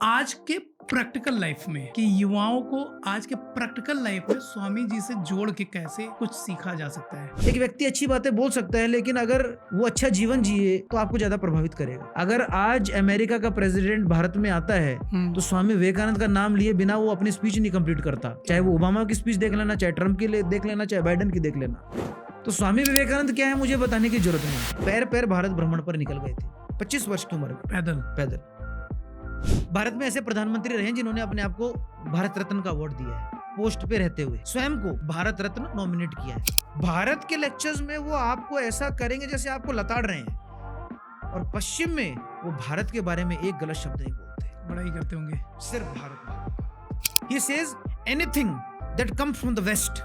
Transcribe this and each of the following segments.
आज के practical life में कि युवाओं को आज के प्रैक्टिकल लाइफ में स्वामी जी से जोड़ के कैसे कुछ सीखा जा सकता है। एक व्यक्ति अच्छी बातें बोल सकता है, लेकिन अगर वो अच्छा जीवन जिए तो आपको ज्यादा प्रभावित करेगा। अगर आज अमेरिका का प्रेसिडेंट भारत में आता है तो स्वामी विवेकानंद का नाम लिए बिना वो अपनी स्पीच नहीं कंप्लीट करता। चाहे वो ओबामा की स्पीच देख लेना, चाहे ट्रम्प की देख लेना, चाहे बाइडेन की देख लेना। तो स्वामी विवेकानंद क्या है मुझे बताने की जरूरत नहीं। पैर पैर भारत भ्रमण पर निकल गए थे 25 वर्ष की उम्र में, पैदल। भारत में ऐसे प्रधानमंत्री रहे जिन्होंने अपने आप को भारत रत्न का अवार्ड दिया है, पोस्ट पे रहते हुए स्वयं को भारत रत्न नॉमिनेट किया है। भारत के लेक्चर्स में वो आपको ऐसा करेंगे जैसे आपको लताड़ रहे हैं, और पश्चिम में वो भारत के बारे में एक गलत शब्द नहीं बोलते, बड़ा ही करते होंगे। सिर्फ Bharat. He says anything that comes from the west,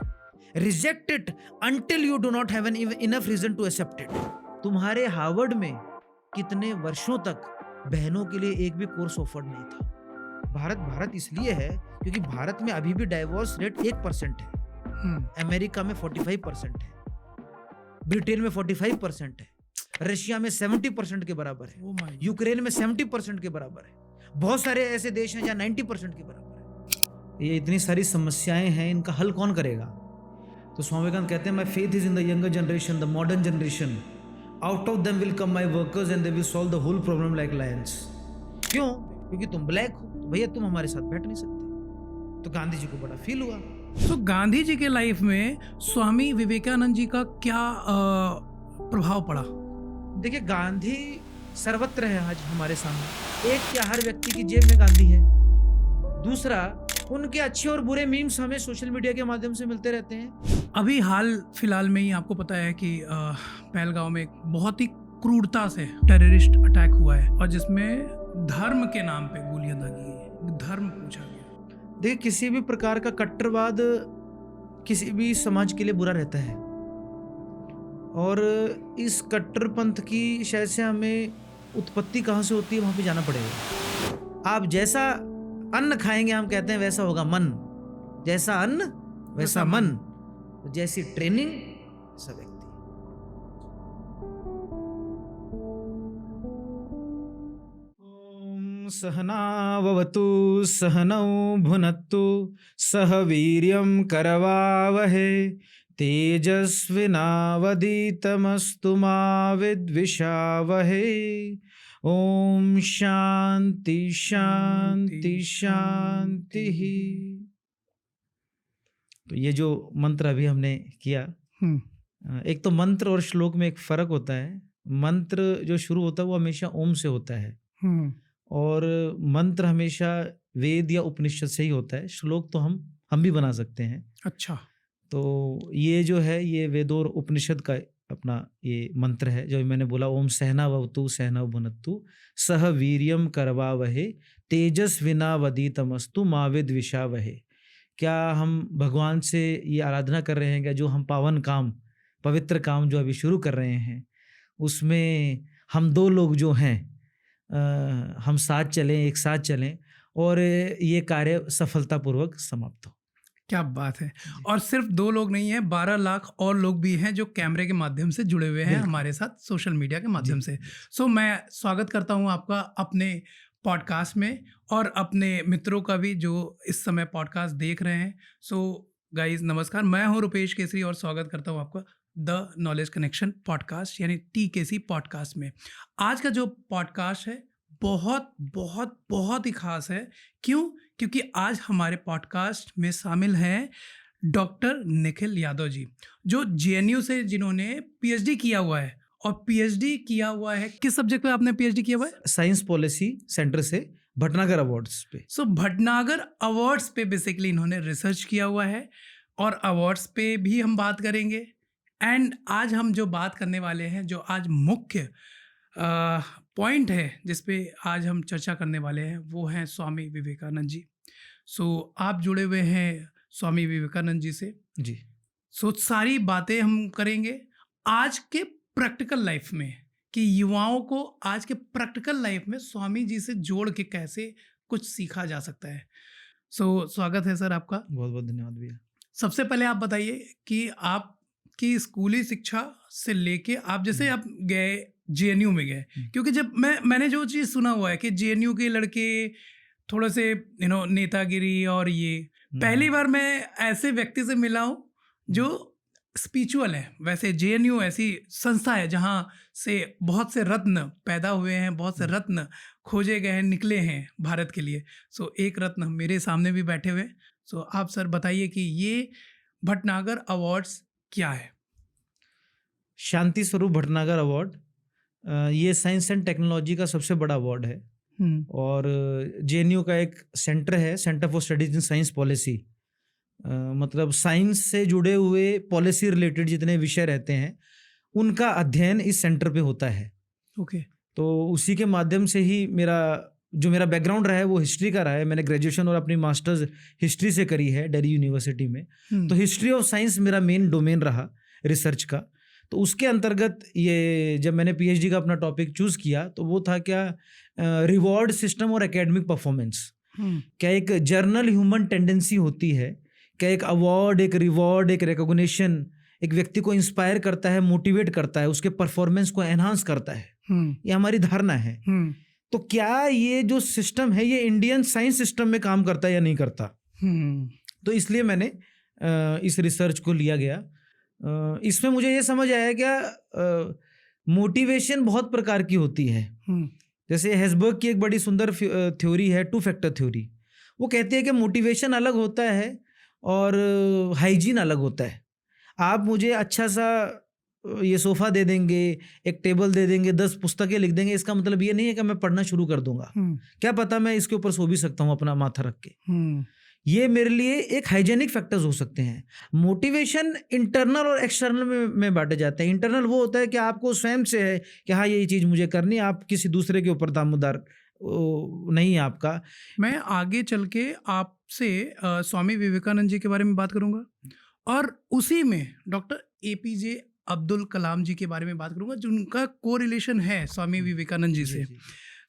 reject it until you do not have enough reason to accept it। तुम्हारे हार्वर्ड में कितने वर्षों तक बहनों के लिए एक भी कोर्स ऑफर्ड नहीं था। भारत इसलिए है क्योंकि भारत में अभी भी डाइवोर्स रेट 1% है, अमेरिका में 45% है, ब्रिटेन में 45% है, रशिया में 70% के बराबर है, यूक्रेन में 70% के बराबर है, बहुत सारे ऐसे देश हैं जहाँ 90% के बराबर है। ये इतनी सारी समस्याएं हैं, इनका हल कौन करेगा? तो स्वामी विवेकानंद कहते हैं, my faith is in the younger generation, the modern generation, out of them will come my workers and they will solve the whole problem like lions. क्यों? क्योंकि तुम ब्लैक हो तो भैया तुम हमारे साथ बैठ नहीं सकते। तो गांधी जी को बड़ा फील हुआ। तो गांधी जी के लाइफ में स्वामी विवेकानंद जी का क्या प्रभाव पड़ा? देखिए, गांधी सर्वत्र है आज हमारे सामने। एक क्या हर व्यक्ति की जेब में गांधी है। दूसरा, उनके अच्छे और बुरे मीम्स हमें सोशल मीडिया के माध्यम से मिलते रहते हैं। अभी हाल फिलहाल में ही आपको पता है कि पहलगांव में एक बहुत ही क्रूरता से टेररिस्ट अटैक हुआ है, और जिसमें धर्म के नाम पे गोलियां दागी गई, धर्म पूछा गया। देखिए, किसी भी प्रकार का कट्टरवाद किसी भी समाज के लिए बुरा रहता है, और इस कट्टरपंथ की शायद से हमें उत्पत्ति कहाँ से होती है वहां पे जाना पड़ेगा। आप जैसा अन्न खाएंगे, हम कहते हैं, वैसा होगा मन। जैसा अन्न वैसा मन, जैसी ट्रेनिंग वैसा व्यक्ति। ओम सहनाववतु सहनौ भुनक्तु सह वीर्यं करवावहे तेजस्विनावधीतमस्तु मा विद्विषावहे। ओम शांति शांति शांति। तो ये जो मंत्र अभी हमने किया, एक तो मंत्र और श्लोक में एक फर्क होता है। मंत्र जो शुरू होता है वो हमेशा ओम से होता है, और मंत्र हमेशा वेद या उपनिषद से ही होता है। श्लोक तो हम भी बना सकते हैं। अच्छा। तो ये जो है ये वेद और उपनिषद का अपना ये मंत्र है जो मैंने बोला। ओम सहनावतु सहनौ भुनक्तु सह वीर्यं करवावहे तेजस्विनावधीतमस्तु मा विद्विषावहे। क्या हम भगवान से ये आराधना कर रहे हैं क्या, जो हम पावन काम, पवित्र काम जो अभी शुरू कर रहे हैं, उसमें हम दो लोग जो हैं हम साथ चलें, एक साथ चलें, और ये कार्य सफलतापूर्वक समाप्त हो। क्या बात है। और सिर्फ दो लोग नहीं हैं, 12 लाख और लोग भी हैं जो कैमरे के माध्यम से जुड़े हुए हैं हमारे साथ, सोशल मीडिया के माध्यम से। सो मैं स्वागत करता हूं आपका अपने पॉडकास्ट में, और अपने मित्रों का भी जो इस समय पॉडकास्ट देख रहे हैं। सो गाइज नमस्कार, मैं हूं रुपेश केसरी और स्वागत करता हूं आपका द नॉलेज कनेक्शन पॉडकास्ट यानी TKC पॉडकास्ट में। आज का जो पॉडकास्ट है बहुत बहुत बहुत ही खास है। क्यों? क्योंकि आज हमारे पॉडकास्ट में शामिल हैं डॉक्टर निखिल यादव जी, जो JNU से जिन्होंने PhD किया हुआ है। और PhD किया हुआ है किस सब्जेक्ट पे आपने PhD किया हुआ है? साइंस पॉलिसी सेंटर से भटनागर अवार्ड्स पे। सो भटनागर अवार्ड्स पे बेसिकली इन्होंने रिसर्च किया हुआ है, और अवार्ड्स पे भी हम बात करेंगे। एंड आज हम जो बात करने वाले हैं, जो आज मुख्य पॉइंट है जिस पे आज हम चर्चा करने वाले हैं, वो हैं स्वामी विवेकानंद जी। सो आप जुड़े हुए हैं स्वामी विवेकानंद जी से जी। सो सारी बातें हम करेंगे आज के प्रैक्टिकल लाइफ में, कि युवाओं को आज के प्रैक्टिकल लाइफ में स्वामी जी से जोड़ के कैसे कुछ सीखा जा सकता है। सो स्वागत है सर आपका। बहुत बहुत धन्यवाद भैया। सबसे पहले आप बताइए कि आपकी स्कूली शिक्षा से लेके आप जैसे आप गए JNU में गए, क्योंकि जब मैंने जो चीज़ सुना हुआ है कि JNU के लड़के थोड़े से नेतागिरी और ये पहली बार मैं ऐसे व्यक्ति से मिला हूँ जो स्पिरिचुअल है। वैसे जेएनयू ऐसी संस्था है जहाँ से बहुत से रत्न पैदा हुए हैं, बहुत से रत्न खोजे गए हैं, निकले हैं भारत के लिए। सो एक रत्न मेरे सामने भी बैठे हुए। सो आप सर बताइए कि ये भटनागर अवार्ड्स क्या है? शांति स्वरूप भटनागर अवार्ड ये साइंस एंड टेक्नोलॉजी का सबसे बड़ा अवार्ड है और जेएनयू का एक सेंटर है, centre for studies in science policy. मतलब साइंस से जुड़े हुए पॉलिसी रिलेटेड जितने विषय रहते हैं उनका अध्ययन इस सेंटर पे होता है। ओके। तो उसी के माध्यम से ही मेरा बैकग्राउंड रहा है वो हिस्ट्री का रहा है। मैंने ग्रेजुएशन और अपनी मास्टर्स हिस्ट्री से करी है दिल्ली यूनिवर्सिटी में। तो हिस्ट्री ऑफ साइंस मेरा मेन डोमेन रहा रिसर्च का। तो उसके अंतर्गत ये जब मैंने पीएचडी का अपना टॉपिक चूज किया तो वो था क्या, रिवॉर्ड सिस्टम और एकेडमिक परफॉर्मेंस। क्या एक जर्नल ह्यूमन टेंडेंसी होती है, क्या एक अवार्ड, एक रिवॉर्ड, एक रिकॉग्निशन एक व्यक्ति को इंस्पायर करता है, मोटिवेट करता है, उसके परफॉर्मेंस को एनहांस करता है। ये हमारी धारणा है। तो क्या ये जो सिस्टम है ये इंडियन साइंस सिस्टम में काम करता है या नहीं करता? तो इसलिए मैंने इस रिसर्च को लिया गया। इसमें मुझे ये समझ आया क्या, मोटिवेशन बहुत प्रकार की होती है। जैसे हेसबर्ग की एक बड़ी सुंदर थ्योरी है, 2 फैक्टर थ्योरी। वो कहती है कि मोटिवेशन अलग होता है और हाइजीन अलग होता है। आप मुझे अच्छा सा ये सोफ़ा दे देंगे, एक टेबल दे देंगे, 10 पुस्तकें लिख देंगे, इसका मतलब ये नहीं है कि मैं पढ़ना शुरू कर दूंगा। क्या पता मैं इसके ऊपर सो भी सकता हूँ अपना माथा रख के। ये मेरे लिए एक हाइजेनिक फैक्टर्स हो सकते हैं। मोटिवेशन इंटरनल और एक्सटर्नल में बांटे जाते हैं। इंटरनल वो होता है कि आपको स्वयं से है कि हाँ ये चीज़ मुझे करनी है, आप किसी दूसरे के ऊपर दामोदार नहीं है आपका। मैं आगे चल के आपसे स्वामी विवेकानंद जी के बारे में बात करूंगा और उसी में डॉक्टर एपीजे अब्दुल कलाम जी के बारे में बात करूंगा जिनका कोरिलेशन है स्वामी विवेकानंद जी से।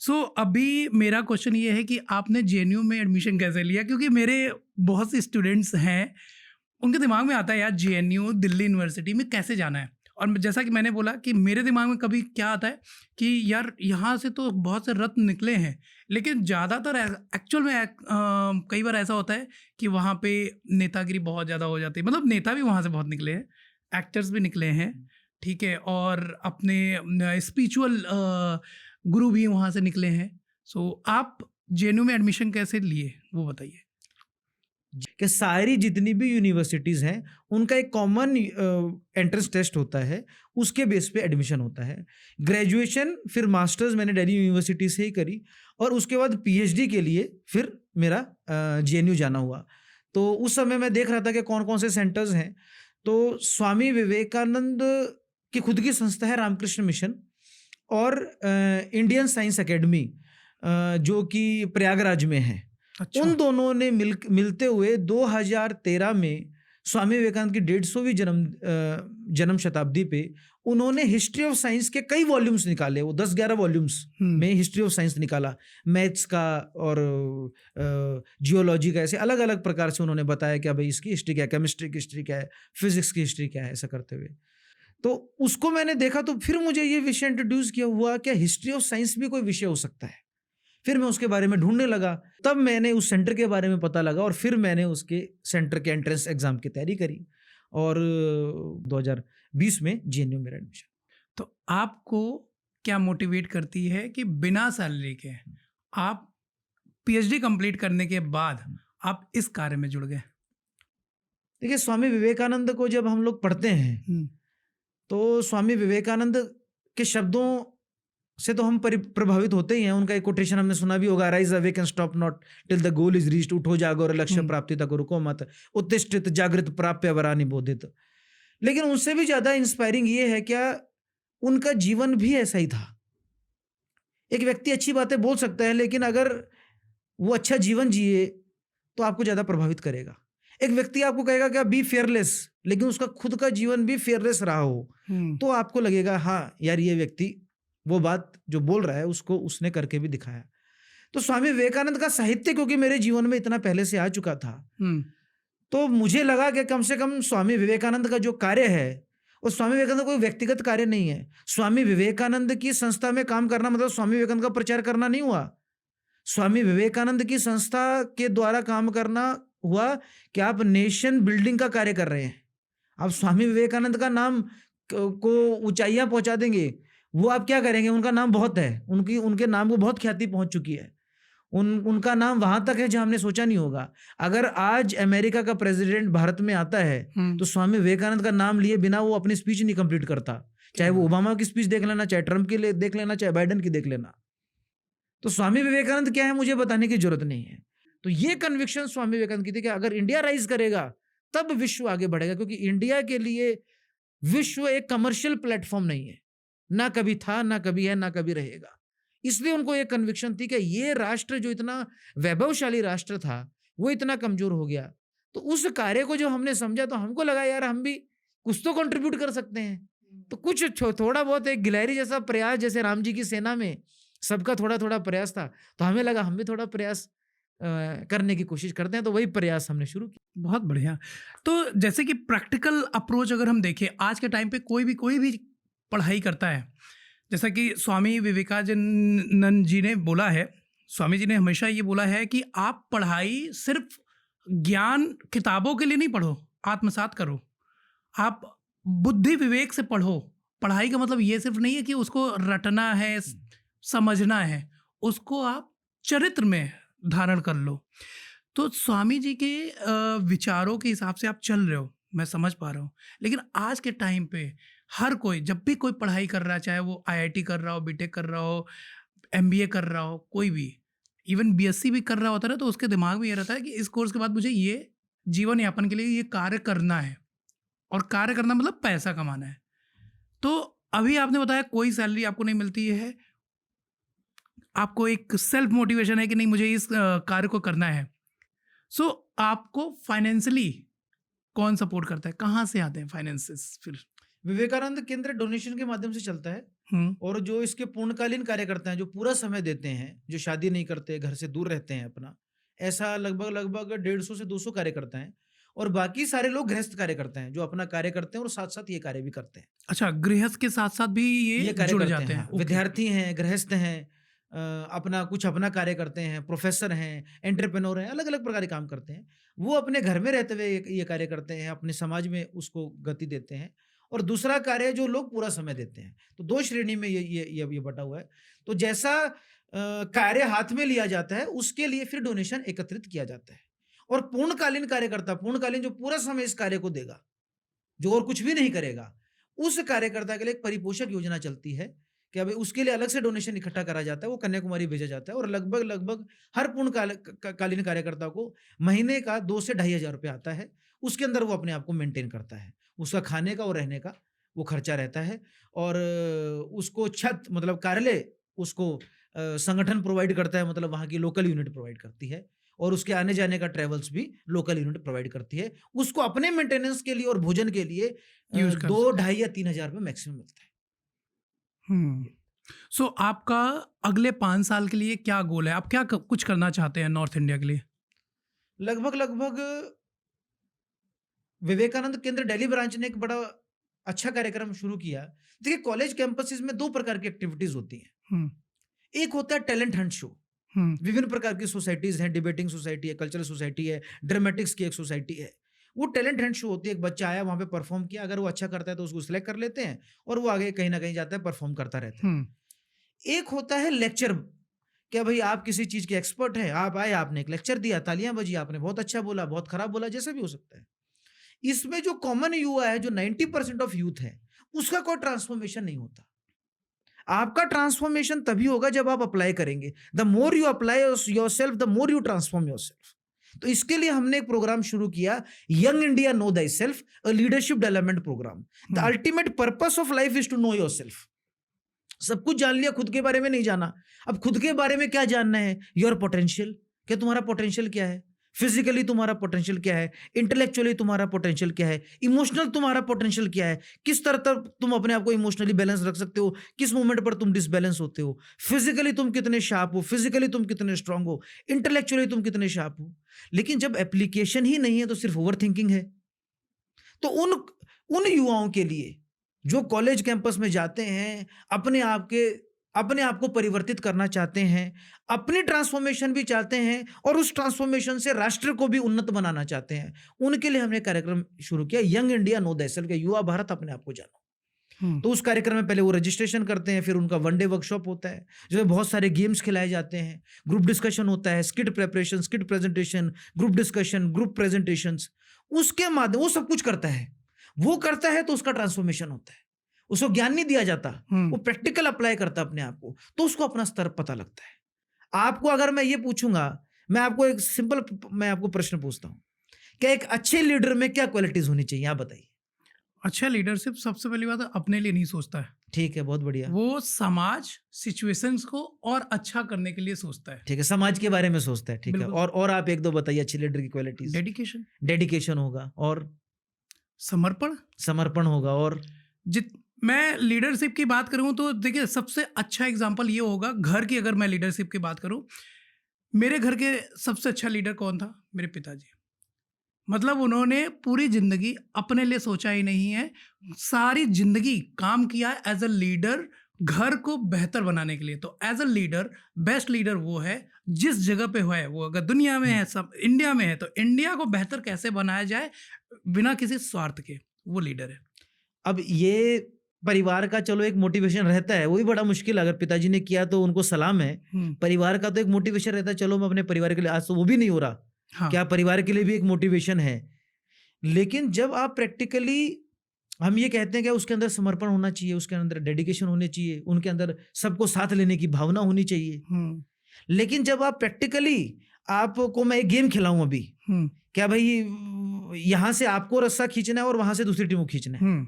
सो अभी मेरा क्वेश्चन ये है कि आपने जेएनयू में एडमिशन कैसे लिया? क्योंकि मेरे बहुत से स्टूडेंट्स हैं, उनके दिमाग में आता है यार जेएनयू दिल्ली यूनिवर्सिटी में कैसे जाना है। और जैसा कि मैंने बोला कि मेरे दिमाग में कभी क्या आता है कि यार यहाँ से तो बहुत से रत्न निकले हैं, लेकिन ज़्यादातर एक्चुअल में कई बार ऐसा होता है कि वहाँ पे नेतागिरी बहुत ज़्यादा हो जाती है। मतलब नेता भी वहाँ से बहुत निकले हैं, एक्टर्स भी निकले हैं, ठीक है, और अपने स्पिरिचुअल गुरु भी वहाँ से निकले हैं। सो आप जेएनयू में एडमिशन कैसे लिए वो बताइए। कि सारी जितनी भी यूनिवर्सिटीज़ हैं उनका एक कॉमन एंट्रेंस टेस्ट होता है, उसके बेस पे एडमिशन होता है। ग्रेजुएशन फिर मास्टर्स मैंने दिल्ली यूनिवर्सिटी से ही करी और उसके बाद पीएचडी के लिए फिर मेरा जेएनयू जाना हुआ। तो उस समय मैं देख रहा था कि कौन कौन से सेंटर्स हैं। तो स्वामी विवेकानंद की खुद की संस्था है रामकृष्ण मिशन और इंडियन साइंस एकेडमी जो कि प्रयागराज में है। अच्छा। उन दोनों ने मिलते हुए 2013 में स्वामी विवेकानंद की 150वीं जन्म शताब्दी पे उन्होंने हिस्ट्री ऑफ साइंस के कई वॉल्यूम्स निकाले। वो 10-11 वॉल्यूम्स में हिस्ट्री ऑफ साइंस निकाला, मैथ्स का और जियोलॉजी का, ऐसे अलग अलग प्रकार से उन्होंने बताया कि भाई इसकी हिस्ट्री क्या है, केमिस्ट्री की हिस्ट्री क्या है, फिजिक्स की हिस्ट्री क्या है, ऐसा करते हुए। तो उसको मैंने देखा तो फिर मुझे ये विषय इंट्रोड्यूस किया हुआ क्या हिस्ट्री ऑफ साइंस भी कोई विषय हो सकता है। फिर मैं उसके बारे में ढूंढने लगा, तब मैंने उस सेंटर के बारे में पता लगा और फिर मैंने उसके सेंटर के एंट्रेंस एग्जाम की तैयारी करी और 2020 में जेएनयू में एडमिशन। तो आपको क्या मोटिवेट करती है कि बिना सैलरी के आप पीएचडी कंप्लीट करने के बाद आप इस कार्य में जुड़ गए? देखिए, स्वामी विवेकानंद को जब हम लोग पढ़ते हैं तो स्वामी विवेकानंद के शब्दों से तो हम प्रभावित होते ही हैं। उनका एक कोटेशन हमने सुना भी होगा, rise awake and stop not till the goal is reached. उठो जागो और लक्ष्य प्राप्ति तक रुको मत, उत्तिष्ठित जागृत प्राप्य वरा निबोधित। लेकिन उनसे भी ज्यादा इंस्पायरिंग ये है क्या, उनका जीवन भी ऐसा ही था। एक व्यक्ति अच्छी बातें बोल सकता है लेकिन अगर वो अच्छा जीवन जिए तो आपको ज्यादा प्रभावित करेगा। एक व्यक्ति आपको कहेगा क्या बी फेयरलेस, लेकिन उसका खुद का जीवन भी फेयरलेस रहा हो तो आपको लगेगा हाँ यार ये व्यक्ति वो बात जो बोल रहा है उसको उसने करके भी दिखाया। तो स्वामी विवेकानंद का साहित्य क्योंकि मेरे जीवन में इतना पहले से आ चुका था तो मुझे लगा कि कम से कम स्वामी विवेकानंद का जो कार्य है, और स्वामी विवेकानंद कोई व्यक्तिगत कार्य नहीं है। स्वामी विवेकानंद की संस्था में काम करना मतलब स्वामी विवेकानंद का प्रचार करना नहीं हुआ। स्वामी विवेकानंद की संस्था के द्वारा काम करना हुआ कि आप नेशन बिल्डिंग का कार्य कर रहे हैं, आप स्वामी विवेकानंद का नाम को ऊंचाइयां पहुंचा देंगे। वो आप क्या करेंगे, उनका नाम बहुत है, उनके नाम को बहुत ख्याति पहुंच चुकी है, उनका नाम वहां तक है जहां हमने सोचा नहीं होगा। अगर आज अमेरिका का प्रेसिडेंट भारत में आता है तो स्वामी विवेकानंद का नाम लिए बिना वो अपनी स्पीच नहीं कंप्लीट करता, चाहे वो ओबामा की स्पीच देख लेना, चाहे ट्रंप की देख लेना, चाहे बाइडेन की देख लेना। तो स्वामी विवेकानंद क्या है मुझे बताने की जरूरत नहीं है। तो ये कन्विक्शन स्वामी विवेकानंद की थी कि अगर इंडिया राइज करेगा तब विश्व आगे बढ़ेगा, क्योंकि इंडिया के लिए विश्व एक कमर्शियल प्लेटफॉर्म नहीं है, ना कभी था, ना कभी है, ना कभी रहेगा। इसलिए उनको एक कन्विक्शन थी कि ये राष्ट्र जो इतना वैभवशाली राष्ट्र था वो इतना कमजोर हो गया। तो उस कार्य को जो हमने समझा तो हमको लगा यार हम भी कुछ तो कंट्रीब्यूट कर सकते हैं। तो कुछ थोड़ा बहुत एक गिलहरी जैसा प्रयास, जैसे राम जी की सेना में सबका थोड़ा थोड़ा प्रयास था, तो हमें लगा हम भी थोड़ा प्रयास करने की कोशिश करते हैं, तो वही प्रयास हमने शुरू किया। बहुत बढ़िया। तो जैसे कि प्रैक्टिकल अप्रोच अगर हम देखें आज के टाइम पे कोई भी पढ़ाई करता है, जैसा कि स्वामी विवेकानंद जी ने बोला है, स्वामी जी ने हमेशा ये बोला है कि आप पढ़ाई सिर्फ ज्ञान किताबों के लिए नहीं पढ़ो, आत्मसात करो, आप बुद्धि विवेक से पढ़ो। पढ़ाई का मतलब ये सिर्फ नहीं है कि उसको रटना है, समझना है, उसको आप चरित्र में धारण कर लो। तो स्वामी जी के विचारों के हिसाब से आप चल रहे हो, मैं समझ पा रहा हूँ। लेकिन आज के टाइम पे हर कोई जब भी कोई पढ़ाई कर रहा है, चाहे वो आईआईटी कर रहा हो, बीटेक कर रहा हो, एमबीए कर रहा हो, कोई भी इवन बीएससी भी कर रहा होता है, तो उसके दिमाग में ये रहता है कि इस कोर्स के बाद मुझे ये जीवन यापन के लिए ये कार्य करना है, और कार्य करना मतलब पैसा कमाना है। तो अभी आपने बताया कोई सैलरी आपको नहीं मिलती है, आपको एक सेल्फ मोटिवेशन है कि नहीं मुझे इस कार्य को करना है। सो आपको फाइनेंशियली कौन सपोर्ट करता है, कहाँ से आते हैं फाइनेंसेस? फिर विवेकानंद केंद्र डोनेशन के माध्यम से चलता है, और जो इसके पूर्णकालीन कार्यकर्ता हैं जो पूरा समय देते हैं, जो शादी नहीं करते, घर से दूर रहते हैं अपना, ऐसा लगभग 150 से 200 कार्यकर्ता हैं। और बाकी सारे लोग गृहस्थ कार्य करते हैं, जो अपना कार्य करते हैं और साथ साथ ये कार्य भी करते हैं। अच्छा, गृहस्थ के साथ साथ भी ये कार्य जुड़ करते जाते हैं। विद्यार्थी हैं, गृहस्थ हैं, अपना कार्य करते हैं, प्रोफेसर हैं, एंटरप्रेन्योर हैं, अलग अलग प्रकार के काम करते हैं। वो अपने घर में रहते हुए ये कार्य करते हैं, अपने समाज में उसको गति देते हैं। और दूसरा कार्य जो लोग पूरा समय देते हैं, तो 2 श्रेणी में ये बटा हुआ है। तो जैसा कार्य हाथ में लिया जाता है उसके लिए फिर डोनेशन एकत्रित किया जाता है। और पूर्णकालीन कार्यकर्ता, पूर्णकालीन जो पूरा समय इस कार्य को देगा, जो और कुछ भी नहीं करेगा, उस कार्यकर्ता के लिए एक परिपोषक योजना चलती है कि अभी उसके लिए अलग से डोनेशन इकट्ठा करा जाता है, वो कन्याकुमारी भेजा जाता है। और लगभग हर पूर्णकालीन कार्यकर्ता को महीने का 2 से 2,500 रुपये आता है। उसके अंदर वो अपने आप को मेंटेन करता है, उसका खाने का और रहने का वो खर्चा रहता है। और उसको छत मतलब कार्यालय उसको संगठन प्रोवाइड करता है, मतलब वहाँ की लोकल यूनिट प्रोवाइड करती है। और उसके आने जाने का ट्रेवल्स भी लोकल यूनिट प्रोवाइड करती है। उसको अपने मेंटेनेंस के लिए और भोजन के लिए 2, 2,500 या 3,000 रुपये मैक्सिमम मिलता है। सो आपका अगले 5 साल के लिए क्या गोल है? आप क्या कुछ करना चाहते हैं नॉर्थ इंडिया के लिए? लगभग विवेकानंद केंद्र दिल्ली ब्रांच ने एक बड़ा अच्छा कार्यक्रम शुरू किया। देखिए, कॉलेज कैंपसेस में 2 प्रकार की एक्टिविटीज होती हैं। एक होता है टैलेंट हंट शो। विभिन्न प्रकार की सोसाइटीज हैं, डिबेटिंग सोसाइटी है, कल्चरल सोसाइटी है, ड्रामेटिक्स की एक सोसाइटी है। वो टैलेंट हंट शो होती है, एक बच्चा आया वहां पे परफॉर्म किया, अगर वो अच्छा करता है तो उसको सिलेक्ट कर लेते हैं और वो आगे कहीं ना कहीं जाता है, परफॉर्म करता रहता है। एक होता है लेक्चर, क्या भाई आप किसी चीज के एक्सपर्ट हैं, आप आए, आपने एक लेक्चर दिया, तालियां बजी, आपने बहुत अच्छा बोला, बहुत खराब बोला, जैसे भी हो सकता है। इसमें जो कॉमन युवा है, जो 90% ऑफ यूथ है, उसका कोई ट्रांसफॉर्मेशन नहीं होता। आपका ट्रांसफॉर्मेशन तभी होगा जब आप अप्लाई करेंगे। The more you apply yourself, the more you transform yourself. तो इसके लिए हमने एक प्रोग्राम शुरू किया, young India know thy self, a leadership development programme. The ultimate purpose of life is to know yourself. सब कुछ जान लिया, खुद के बारे में नहीं जाना। अब खुद के बारे में क्या जानना है? योर पोटेंशियल, क्या तुम्हारा पोटेंशियल क्या है? फिजिकली तुम्हारा पोटेंशियल क्या है? इंटेलेक्चुअली तुम्हारा पोटेंशियल क्या है? इमोशनल तुम्हारा पोटेंशियल क्या है? किस तरह तक तुम अपने आप को इमोशनली बैलेंस रख सकते हो? किस मोमेंट पर तुम डिसबैलेंस होते हो? फिजिकली तुम कितने शार्प हो? फिजिकली तुम कितने स्ट्रांग हो? इंटेलेक्चुअली तुम कितने शार्प हो? लेकिन जब एप्लीकेशन ही नहीं है तो सिर्फ ओवर थिंकिंग है। तो उन युवाओं के लिए जो कॉलेज कैंपस में जाते हैं, अपने आप के अपने आप को परिवर्तित करना चाहते हैं, अपनी ट्रांसफॉर्मेशन भी चाहते हैं और उस ट्रांसफॉर्मेशन से राष्ट्र को भी उन्नत बनाना चाहते हैं, उनके लिए हमने कार्यक्रम शुरू किया यंग इंडिया नो दैसेल्फ के युवा भारत अपने आप को जानो। तो उस कार्यक्रम में पहले वो रजिस्ट्रेशन करते हैं, फिर उनका वन डे वर्कशॉप होता है जिसमें बहुत सारे गेम्स खिलाए जाते हैं, ग्रुप डिस्कशन होता है, skit preparation, skit presentation, group discussion, group presentation, उसके माध्यम वो सब कुछ करता है। वो करता है तो उसका ट्रांसफॉर्मेशन होता है, उसको ज्ञान नहीं दिया जाता, वो प्रैक्टिकल अप्लाई करता अपने आप को, तो उसको अपना स्तर पता लगता है। आपको अगर मैं ये पूछूंगा, मैं आपको एक सिंपल मैं आपको प्रश्न पूछता हूँ, क्या एक अच्छे लीडर में क्या क्वालिटीज होनी चाहिए, आप बताइए। अच्छा लीडरशिप सबसे पहली बात है अपने लिए नहीं सोचता है, ठीक है, बहुत बढ़िया। वो समाज सिचुएशंस को और अच्छा करने के लिए सोचता है। ठीक है, समाज के बारे में सोचता है, ठीक है। और आप एक दो बताइए अच्छे लीडर की क्वालिटीज। डेडिकेशन, डेडिकेशन होगा, और समर्पण, समर्पण होगा, और मैं लीडरशिप की बात करूं तो देखिए सबसे अच्छा एग्जांपल ये होगा घर की। अगर मैं लीडरशिप की बात करूं, मेरे घर के सबसे अच्छा लीडर कौन था? मेरे पिताजी। मतलब उन्होंने पूरी जिंदगी अपने लिए सोचा ही नहीं है, सारी जिंदगी काम किया एज अ लीडर घर को बेहतर बनाने के लिए। तो as a leader best leader वो है जिस जगह पे हुआ है, वो अगर दुनिया में है, सब इंडिया में है, तो इंडिया को बेहतर कैसे बनाया जाए बिना किसी स्वार्थ के, वो लीडर है। अब ये परिवार का चलो एक मोटिवेशन रहता है, वही बड़ा मुश्किल, अगर पिताजी ने किया तो उनको सलाम है। परिवार का तो एक मोटिवेशन रहता है, चलो मैं अपने परिवार के लिए, आज तो वो भी नहीं हो रहा। हाँ। क्या परिवार के लिए भी एक मोटिवेशन है, लेकिन जब आप प्रैक्टिकली, हम ये कहते हैं कि उसके अंदर समर्पण होना चाहिए, उसके अंदर डेडिकेशन होनी चाहिए, उनके अंदर सबको साथ लेने की भावना होनी चाहिए। लेकिन जब आप प्रैक्टिकली, आपको मैं एक गेम खिलाऊं अभी, क्या भाई यहां से आपको रस्सा खींचना है और वहां से दूसरी टीम को खींचना है,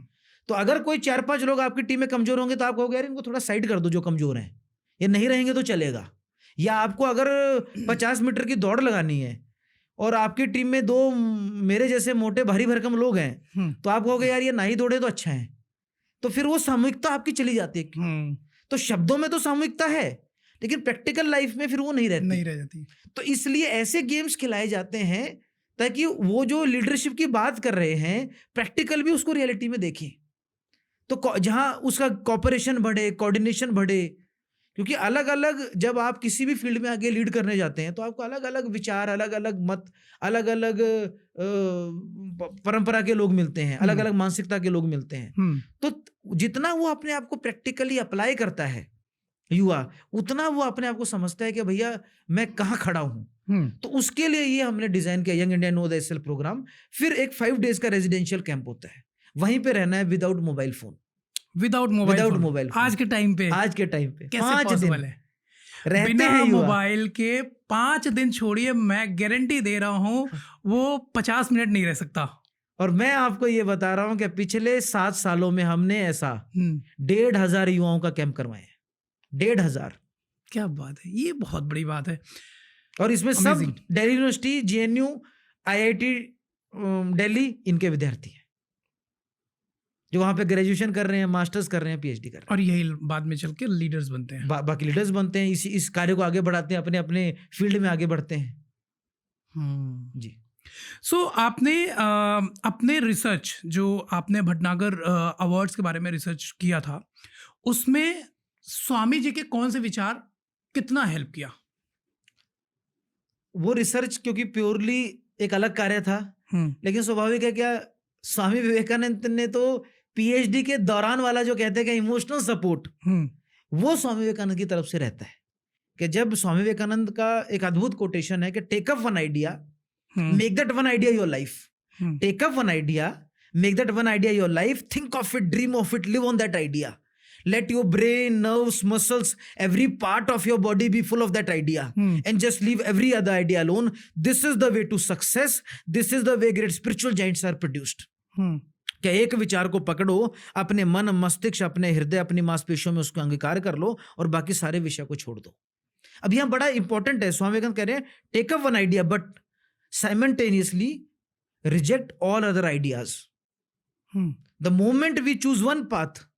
तो अगर कोई 4-5 लोग आपकी टीम में कमजोर होंगे तो आप कहोगे यार इनको थोड़ा साइड कर दो जो कमजोर हैं, ये नहीं रहेंगे तो चलेगा। या आपको अगर 50 मीटर की दौड़ लगानी है और आपकी टीम में 2 मेरे जैसे मोटे भारी भरकम लोग हैं, तो आप कहोगे यार ये ना ही दौड़े तो अच्छा है, तो फिर वो सामूहिकता आपकी चली जाती है। तो शब्दों में तो सामूहिकता है, लेकिन प्रैक्टिकल लाइफ में फिर वो नहीं रह जाती। तो इसलिए ऐसे गेम्स खिलाए जाते हैं ताकि वो जो लीडरशिप की बात कर रहे हैं प्रैक्टिकल भी उसको रियलिटी में देखें, तो जहां उसका कॉपरेशन बढ़े, कोऑर्डिनेशन बढ़े। क्योंकि अलग अलग जब आप किसी भी फील्ड में आगे लीड करने जाते हैं तो आपको अलग अलग विचार, अलग अलग मत, अलग अलग परंपरा के लोग मिलते हैं, अलग अलग मानसिकता के लोग मिलते हैं। तो जितना वो अपने आप को प्रैक्टिकली अप्लाई करता है युवा, उतना वो अपने आप को समझता है कि भैया मैं कहाँ खड़ा हूँ। तो उसके लिए ये हमने डिजाइन किया young India know the self programme. फिर एक 5 डेज का रेजिडेंशियल कैंप होता है, वहीं पे रहना है without mobile phone. Without mobile आज के टाइम पे कैसे 5 दिन है? रहते बिना हैं मोबाइल के 5 दिन छोड़िए, मैं गारंटी दे रहा हूँ वो 50 मिनट नहीं रह सकता। और मैं आपको ये बता रहा हूँ कि पिछले 7 सालों में हमने ऐसा 1,500 युवाओं का कैंप करवाया है। 1,500। क्या बात है, ये बहुत बड़ी बात है। और इसमें सब Delhi university, JNU, IIT Delhi इनके विद्यार्थी हैं जो वहां पे ग्रेजुएशन कर रहे हैं, मास्टर्स कर रहे हैं, PhD कर रहे हैं, और यही बाद में चल के लीडर्स बनते हैं। बाकी लीडर्स बनते हैं, इस कार्य को आगे बढ़ाते हैं, अपने अपने फील्ड में आगे बढ़ते हैं। जी। सो आपने अपने रिसर्च, जो आपने भटनागर अवार्ड्स के बारे में रिसर्च किया था, उसमें स्वामी जी के कौन से विचार कितना हेल्प किया? वो रिसर्च क्योंकि प्योरली एक अलग कार्य था, लेकिन स्वाभाविक है क्या, स्वामी विवेकानंद ने तो PhD के दौरान वाला जो कहते हैं कि इमोशनल सपोर्ट, वो स्वामी विवेकानंद की तरफ से रहता है। कि जब स्वामी विवेकानंद का एक अद्भुत कोटेशन है कि take up one idea, make that one idea your life. Take up one idea, make that one idea your life, think of it, dream of it, live on that idea. Let your brain, nerves, muscles, every part of your body be full of that idea, and just leave every other idea alone. This is the way to success. This is the way great spiritual giants are produced. क्या एक विचार को पकड़ो, अपने मन, मस्तिष्क, अपने हृदय, अपनी मांसपेशियों में उसको अंगीकार कर लो और बाकी सारे विषय को छोड़ दो। अब यहाँ बड़ा इंपॉर्टेंट है, स्वामी विवेकानंद कह रहे हैं take up one idea but simultaneously reject all other ideas. The moment we choose one path,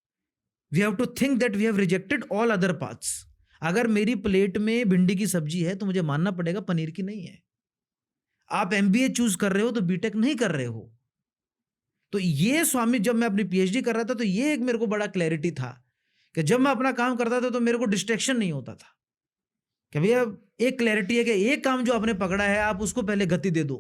we have to think that we have rejected all other paths. अगर मेरी प्लेट में भिंडी की सब्जी है तो मुझे मानना पड़ेगा पनीर की नहीं है। आप MBA चूज कर रहे हो तो BTech नहीं कर रहे हो। तो ये स्वामी, जब मैं अपनी PhD कर रहा था तो ये एक मेरे को बड़ा क्लैरिटी था कि जब मैं अपना काम करता था तो मेरे को डिस्ट्रैक्शन नहीं होता था कि भैया एक क्लैरिटी है कि एक काम जो आपने पकड़ा है आप उसको पहले गति दे दो।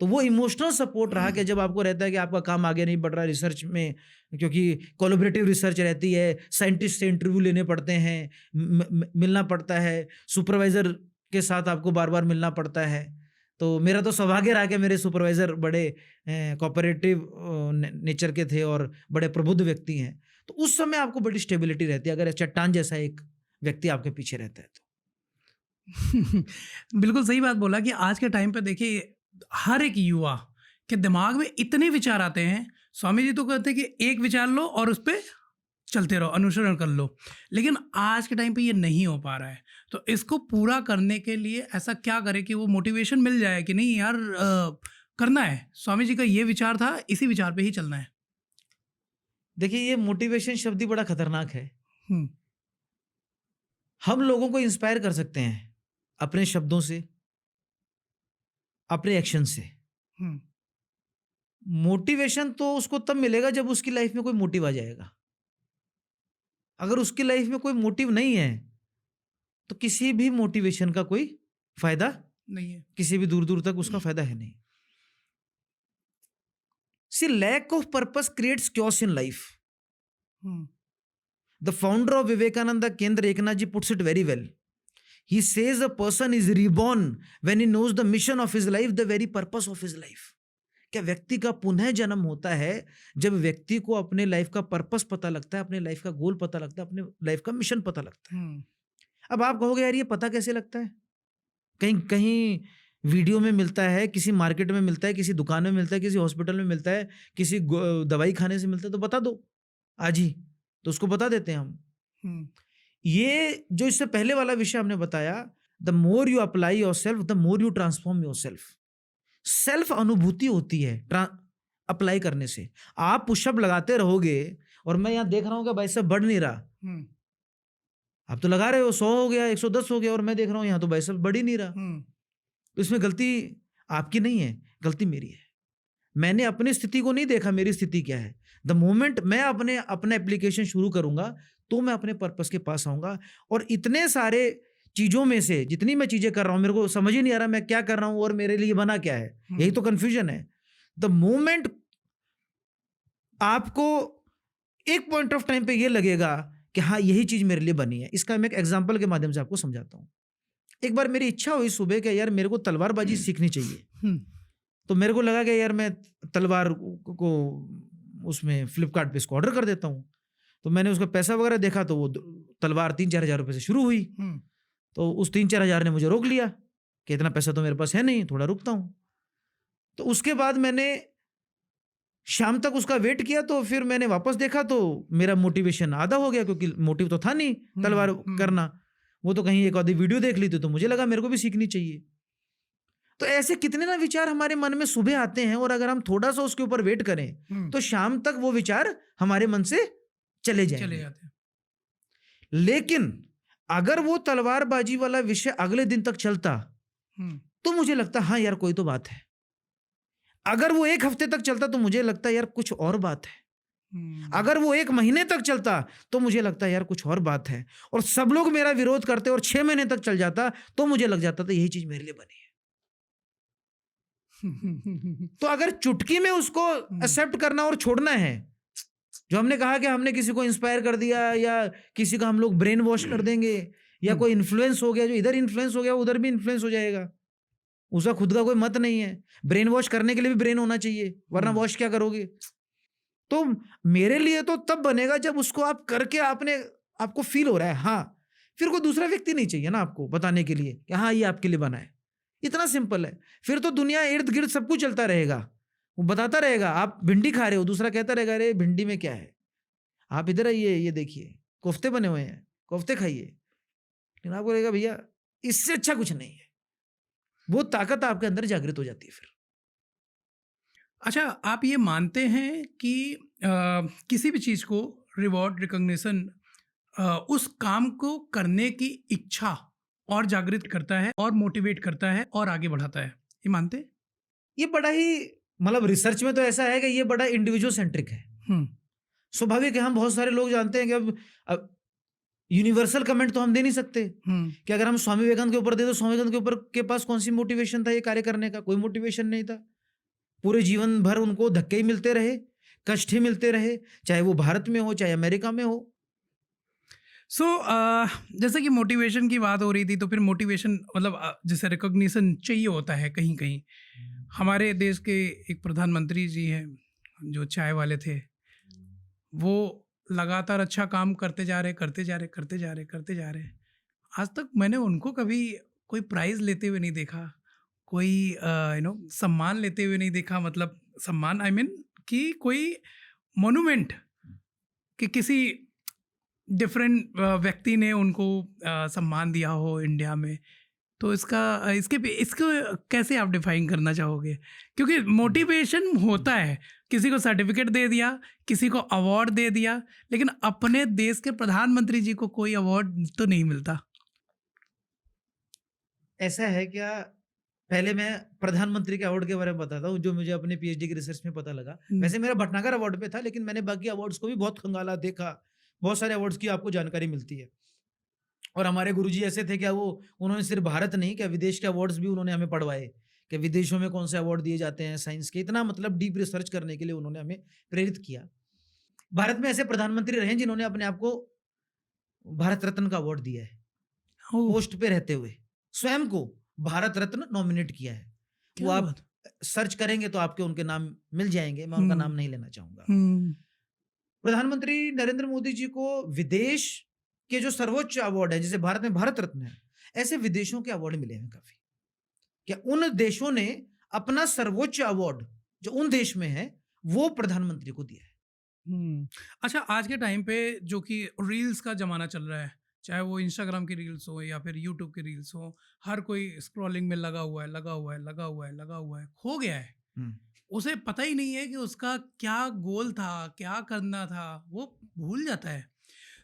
तो वो इमोशनल सपोर्ट रहा कि जब आपको रहता है कि आपका काम आगे नहीं बढ़ रहा रिसर्च में, क्योंकि कोलैबोरेटिव रिसर्च रहती है, साइंटिस्ट से इंटरव्यू लेने पड़ते हैं, मिलना पड़ता है, सुपरवाइजर के साथ आपको बार बार मिलना पड़ता है। तो मेरा तो सौभाग्य रहा कि मेरे सुपरवाइजर बड़े कोऑपरेटिव नेचर के थे और बड़े प्रबुद्ध व्यक्ति हैं। तो उस समय आपको बड़ी स्टेबिलिटी रहती है अगर चट्टान जैसा एक व्यक्ति आपके पीछे रहता है तो। बिल्कुल सही बात बोला कि आज के टाइम पे देखिए हर एक युवा के दिमाग में इतने विचार आते हैं। स्वामी जी तो कहते हैं कि एक विचार लो और उस पर चलते रहो, अनुसरण कर लो, लेकिन आज के टाइम पे ये नहीं हो पा रहा है। तो इसको पूरा करने के लिए ऐसा क्या करें कि वो मोटिवेशन मिल जाए कि नहीं यार करना है, स्वामी जी का ये विचार था, इसी विचार पे ही चलना है। देखिए ये मोटिवेशन शब्द ही बड़ा खतरनाक है। हम लोगों को इंस्पायर कर सकते हैं अपने शब्दों से, अपने एक्शन से। मोटिवेशन तो उसको तब मिलेगा जब उसकी लाइफ में कोई मोटिव आ जाएगा। अगर उसकी लाइफ में कोई मोटिव नहीं है तो किसी भी मोटिवेशन का कोई फायदा नहीं है, किसी भी दूर दूर तक उसका फायदा है नहीं। See lack of purpose creates chaos in life. The founder of Vivekananda Kendra, Eknath ji, puts it very well. He says a person is reborn when he knows the mission of his life, the very purpose of his life. क्या व्यक्ति का पुनः जन्म होता है जब व्यक्ति को अपने लाइफ का पर्पस पता लगता है, अपने लाइफ का गोल पता लगता है, अपने लाइफ का मिशन पता लगता है। अब आप कहोगे यार ये पता कैसे लगता है? कहीं कहीं वीडियो में मिलता है, किसी मार्केट में मिलता है, किसी दुकान में मिलता है, किसी हॉस्पिटल में मिलता है, किसी दवाई खाने से मिलता है, तो बता दो आज ही, तो उसको बता देते हैं हम। ये जो इससे पहले वाला विषय हमने बताया, the more you apply your self the more you transform your self. Self अनुभूति होती है अप्लाई करने से। आप पुशअप लगाते रहोगे और मैं यहाँ देख रहा हूँ कि भाई साहब बढ़ नहीं रहा, आप तो लगा रहे हो 100 हो गया, 110 हो गया, और मैं देख रहा हूँ यहाँ तो भाई साहब बढ़ ही नहीं रहा। तो इसमें गलती आपकी नहीं है, गलती मेरी है। मैंने अपनी स्थिति को नहीं देखा, मेरी स्थिति क्या है। द मोमेंट मैं अपना एप्लीकेशन शुरू करूंगा तो मैं अपने पर्पस के पास आऊंगा। और इतने सारे चीजों में से जितनी मैं चीजें कर रहा हूं, मेरे को समझ ही नहीं आ रहा मैं क्या कर रहा हूं और मेरे लिए बना क्या है, यही तो कंफ्यूजन है। द मोमेंट आपको एक पॉइंट ऑफ टाइम पे ये लगेगा कि हाँ यही चीज मेरे लिए बनी है। इसका मैं एक एग्जांपल के माध्यम से आपको समझाता हूँ। एक बार मेरी इच्छा हुई सुबह कि यार मेरे को तलवारबाजी सीखनी चाहिए। तो मेरे को लगा कि यार मैं तलवार को उसमें फ्लिपकार्ट पे इसको ऑर्डर कर देता हूँ। तो मैंने उसका पैसा वगैरह देखा तो वो तलवार 3-4 हज़ार रुपये से शुरू हुई। तो उस 3-4 हज़ार ने मुझे रोक लिया कि इतना पैसा तो मेरे पास है नहीं, थोड़ा रुकता हूँ। तो उसके बाद मैंने शाम तक उसका वेट किया, तो फिर मैंने वापस देखा तो मेरा मोटिवेशन आधा हो गया, क्योंकि मोटिव तो था नहीं तलवार करना। वो तो कहीं एक आधी वीडियो देख ली थी तो मुझे लगा मेरे को भी सीखनी चाहिए। तो ऐसे कितने ना विचार हमारे मन में सुबह आते हैं, और अगर हम थोड़ा सा उसके ऊपर वेट करें तो शाम तक वो विचार हमारे मन से चले जाते। लेकिन अगर वो तलवारबाजी वाला विषय अगले दिन तक चलता तो मुझे लगता हाँ यार कोई तो बात है। अगर वो 1 हफ्ते तक चलता तो मुझे लगता यार कुछ और बात है। अगर वो 1 महीने तक चलता तो मुझे लगता यार कुछ और बात है। और सब लोग मेरा विरोध करते और 6 महीने तक चल जाता तो मुझे लग जाता था यही चीज मेरे लिए बनी है। तो अगर चुटकी में उसको एक्सेप्ट करना और छोड़ना है, जो हमने कहा कि हमने किसी को इंस्पायर कर दिया या किसी का हम लोग ब्रेन वॉश कर देंगे, या कोई इन्फ्लुएंस हो गया, जो इधर इन्फ्लुएंस हो गया उधर भी इन्फ्लुएंस हो जाएगा। उसका खुद का कोई मत नहीं है। ब्रेन वॉश करने के लिए भी ब्रेन होना चाहिए, वरना वॉश क्या करोगे। तो मेरे लिए तो तब बनेगा जब उसको आप करके आपको फील हो रहा है, हाँ, फिर कोई दूसरा व्यक्ति नहीं चाहिए ना आपको बताने के लिए कि हाँ ये आपके लिए बना है। इतना सिंपल है। फिर तो दुनिया इर्द गिर्द सब कुछ चलता रहेगा, वो बताता रहेगा। आप भिंडी खा रहे हो, दूसरा कहता रहेगा अरे भिंडी में क्या है, आप इधर आइए, ये देखिए कोफ्ते बने हुए हैं, कोफ्ते खाइए। लेकिन आपको लगेगा भैया इससे अच्छा कुछ नहीं है। वो ताकत आपके अंदर जागृत हो जाती है फिर। अच्छा, आप ये मानते हैं कि किसी भी चीज़ को रिवॉर्ड, रिकॉग्निशन उस काम को करने की इच्छा और जागृत करता है और मोटिवेट करता है और आगे बढ़ाता है, ये मानते हैं? ये बड़ा ही मतलब रिसर्च में तो ऐसा है कि ये बड़ा इंडिविजुअल सेंट्रिक है। स्वाभाविक है, हम बहुत सारे लोग जानते हैं कि अब यूनिवर्सल कमेंट तो हम दे नहीं सकते हम्म, कि अगर हम स्वामी विवेकानंद के ऊपर दे, तो स्वामी विवेकानंद के ऊपर के पास कौन सी मोटिवेशन था ये कार्य करने का? कोई मोटिवेशन नहीं था। पूरे जीवन भर उनको धक्के ही मिलते रहे, कष्ट ही मिलते रहे, चाहे वो भारत में हो चाहे अमेरिका में हो। सो जैसे कि मोटिवेशन की बात हो रही थी, तो फिर मोटिवेशन मतलब जैसे रिकॉग्निशन चाहिए होता है कहीं कहीं। हमारे देश के एक प्रधानमंत्री जी हैं जो चाय वाले थे, वो लगातार अच्छा काम करते जा रहे, करते जा रहे, करते जा रहे, करते जा रहे। आज तक मैंने उनको कभी कोई प्राइज़ लेते हुए नहीं देखा, कोई सम्मान लेते हुए नहीं देखा। मतलब सम्मान आई मीन कि कोई मोन्यूमेंट कि किसी डिफरेंट व्यक्ति ने उनको सम्मान दिया हो इंडिया में। तो इसको कैसे आप डिफाइन करना चाहोगे? क्योंकि मोटिवेशन होता है, किसी को सर्टिफिकेट दे दिया, किसी को अवार्ड दे दिया, लेकिन अपने देश के प्रधानमंत्री जी को कोई अवार्ड तो नहीं मिलता। ऐसा है क्या? पहले मैं प्रधानमंत्री के अवार्ड के बारे में बताता हूँ, जो मुझे अपने पीएचडी की रिसर्च में पता लगा। वैसे मेरा भटनागर अवार्ड पे था, लेकिन मैंने बाकी अवार्ड्स को भी बहुत खंगाला, देखा। बहुत सारे अवार्ड्स की आपको जानकारी मिलती है। और हमारे गुरुजी ऐसे थे क्या, वो उन्होंने सिर्फ भारत नहीं, क्या विदेश के अवार्ड्स भी उन्होंने हमें पढ़वाए कि विदेशों में कौन से अवार्ड दिए जाते हैं साइंस के। इतना मतलब डीप रिसर्च करने के लिए उन्होंने हमें प्रेरित किया। भारत में ऐसे प्रधानमंत्री रहे जिन्होंने अपने आप को भारत रत्न का अवार्ड दिया है, ओह, पोस्ट पे रहते हुए स्वयं को भारत रत्न नॉमिनेट किया है। वो क्या आप बात। सर्च करेंगे तो आपके उनके नाम मिल जाएंगे, मैं उनका नाम नहीं लेना चाहूंगा। प्रधानमंत्री नरेंद्र मोदी जी को विदेश के जो सर्वोच्च अवार्ड है, जैसे भारत में भारत रत्न है, ऐसे विदेशों के अवार्ड मिले हैं काफी। क्या उन देशों ने अपना सर्वोच्च अवार्ड जो उन देश में है वो प्रधानमंत्री को दिया है। अच्छा, आज के टाइम पे जो कि रील्स का ज़माना चल रहा है, चाहे वो इंस्टाग्राम की रील्स हो या फिर यूट्यूब की रील्स हो, हर कोई स्क्रॉलिंग में लगा हुआ है, लगा हुआ है, लगा हुआ है, लगा हुआ है, खो गया है। उसे पता ही नहीं है कि उसका क्या गोल था, क्या करना था, वो भूल जाता है।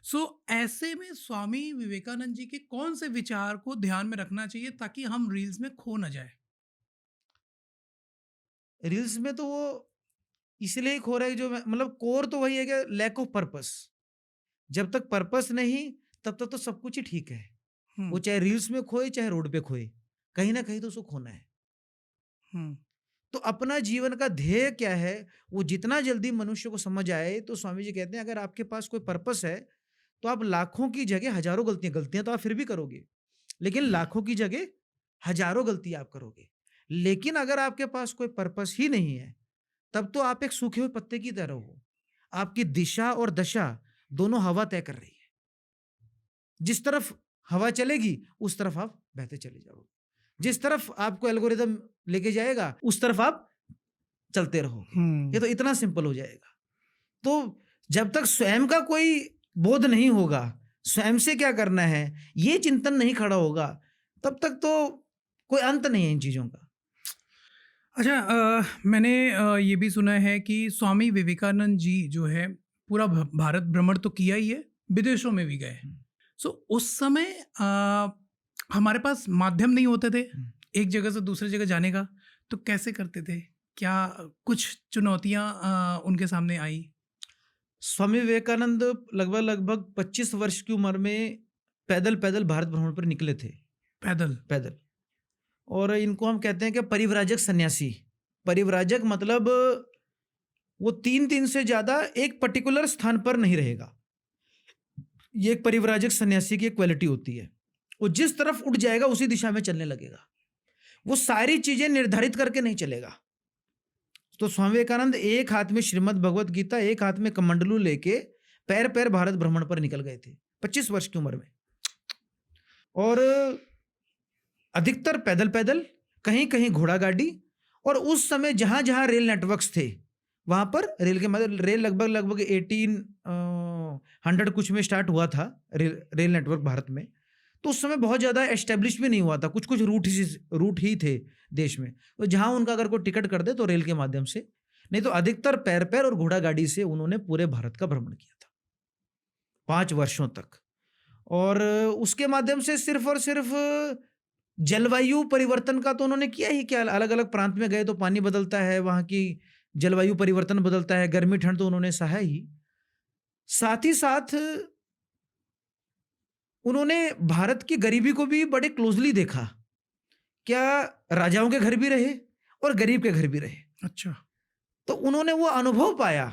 सो ऐसे में स्वामी विवेकानंद जी के कौन से विचार को ध्यान में रखना चाहिए ताकि हम रील्स में खो ना जाए? रील्स में तो वो इसलिए खो रहा है, जो मतलब कोर तो वही है कि लैक ऑफ पर्पस। जब तक पर्पस नहीं, तब तक तो सब कुछ ही ठीक है। वो हम्म, चाहे रील्स में खोए चाहे रोड पे खोए, कहीं ना कहीं तो उसको खोना है। हम्म, तो अपना जीवन का ध्येय क्या है, वो जितना जल्दी मनुष्य को समझ आए, तो स्वामी जी कहते हैं अगर आपके पास कोई पर्पस है, तो आप लाखों की जगह हजारों गलतियां तो आप फिर भी करोगे, लेकिन लाखों की जगह हजारों गलतियां आप करोगे। लेकिन अगर आपके पास कोई पर्पस ही नहीं है, तब तो आप एक सूखे हुए पत्ते की तरह हो। आपकी दिशा और दशा दोनों हवा तय कर रही है। जिस तरफ हवा चलेगी उस तरफ आप बहते चले जाओगे, जिस तरफ आपको एल्गोरिदम लेके जाएगा उस तरफ आप चलते रहोगे। ये तो इतना सिंपल हो जाएगा। तो जब तक स्वयं का कोई बोध नहीं होगा, स्वयं से क्या करना है ये चिंतन नहीं खड़ा होगा, तब तक तो कोई अंत नहीं है इन चीजों का। अच्छा, मैंने ये भी सुना है कि स्वामी विवेकानंद जी जो है पूरा भारत भ्रमण तो किया ही है, विदेशों में भी गए। सो उस समय हमारे पास माध्यम नहीं होते थे एक जगह से दूसरी जगह जाने का, तो कैसे करते थे? क्या कुछ चुनौतियां उनके सामने आई? स्वामी विवेकानंद लगभग 25 वर्ष की उम्र में पैदल पैदल भारत भ्रमण पर निकले थे। पैदल? पैदल। और इनको हम कहते हैं कि परिव्राजक सन्यासी। परिव्राजक मतलब वो 3 दिन से ज्यादा एक पर्टिकुलर स्थान पर नहीं रहेगा। ये एक परिव्राजक सन्यासी की एक क्वालिटी होती है। वो जिस तरफ उठ जाएगा उसी दिशा में चलने लगेगा। वो सारी चीजें निर्धारित करके नहीं चलेगा। तो स्वामी विवेकानंद एक हाथ में श्रीमद् भगवत गीता, एक हाथ में कमंडलू लेके पैर पैर भारत भ्रमण पर निकल गए थे 25 वर्ष की उम्र में। और अधिकतर पैदल पैदल, कहीं कहीं घोड़ा गाड़ी। और उस समय जहां जहां रेल नेटवर्क्स थे वहां पर रेल के मतलब रेल लगभग 1800 कुछ में स्टार्ट हुआ था रेल नेटवर्क भारत में। तो उस समय बहुत ज़्यादा एस्टेब्लिश भी नहीं हुआ था, कुछ कुछ रूट ही थे देश में। तो जहां उनका अगर कोई टिकट कर दे तो रेल के माध्यम से, नहीं तो अधिकतर पैर पैर और घोड़ा गाड़ी से उन्होंने पूरे भारत का भ्रमण किया था 5 वर्षों तक। और उसके माध्यम से सिर्फ और सिर्फ जलवायु परिवर्तन का तो उन्होंने किया ही क्या। अलग अलग प्रांत में गए तो पानी बदलता है, वहां की जलवायु परिवर्तन बदलता है, गर्मी ठंड तो उन्होंने सहा ही। साथ ही साथ उन्होंने भारत की गरीबी को भी बड़े क्लोजली देखा। क्या राजाओं के घर भी रहे और गरीब के घर भी रहे। अच्छा। तो उन्होंने वो अनुभव पाया,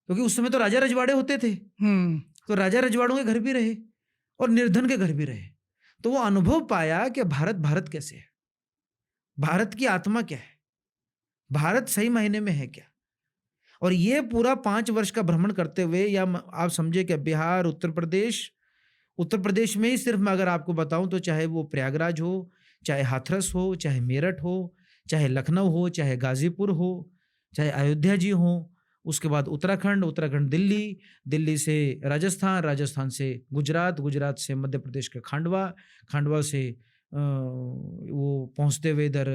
क्योंकि उस समय तो राजा रजवाड़े होते थे, तो राजा रजवाड़ों के घर भी रहे और निर्धन के घर भी रहे। तो वो अनुभव पाया कि भारत भारत कैसे है, भारत की आत्मा क्या है, भारत सही मायने में है क्या। और ये पूरा 5 वर्ष का भ्रमण करते हुए, या आप समझे कि बिहार, उत्तर प्रदेश में ही सिर्फ मैं अगर आपको बताऊं तो चाहे वो प्रयागराज हो, चाहे हाथरस हो, चाहे मेरठ हो, चाहे लखनऊ हो, चाहे गाजीपुर हो, चाहे अयोध्या जी हो, उसके बाद उत्तराखंड दिल्ली, दिल्ली से राजस्थान से गुजरात से मध्य प्रदेश के खांडवा से वो पहुंचते हुए इधर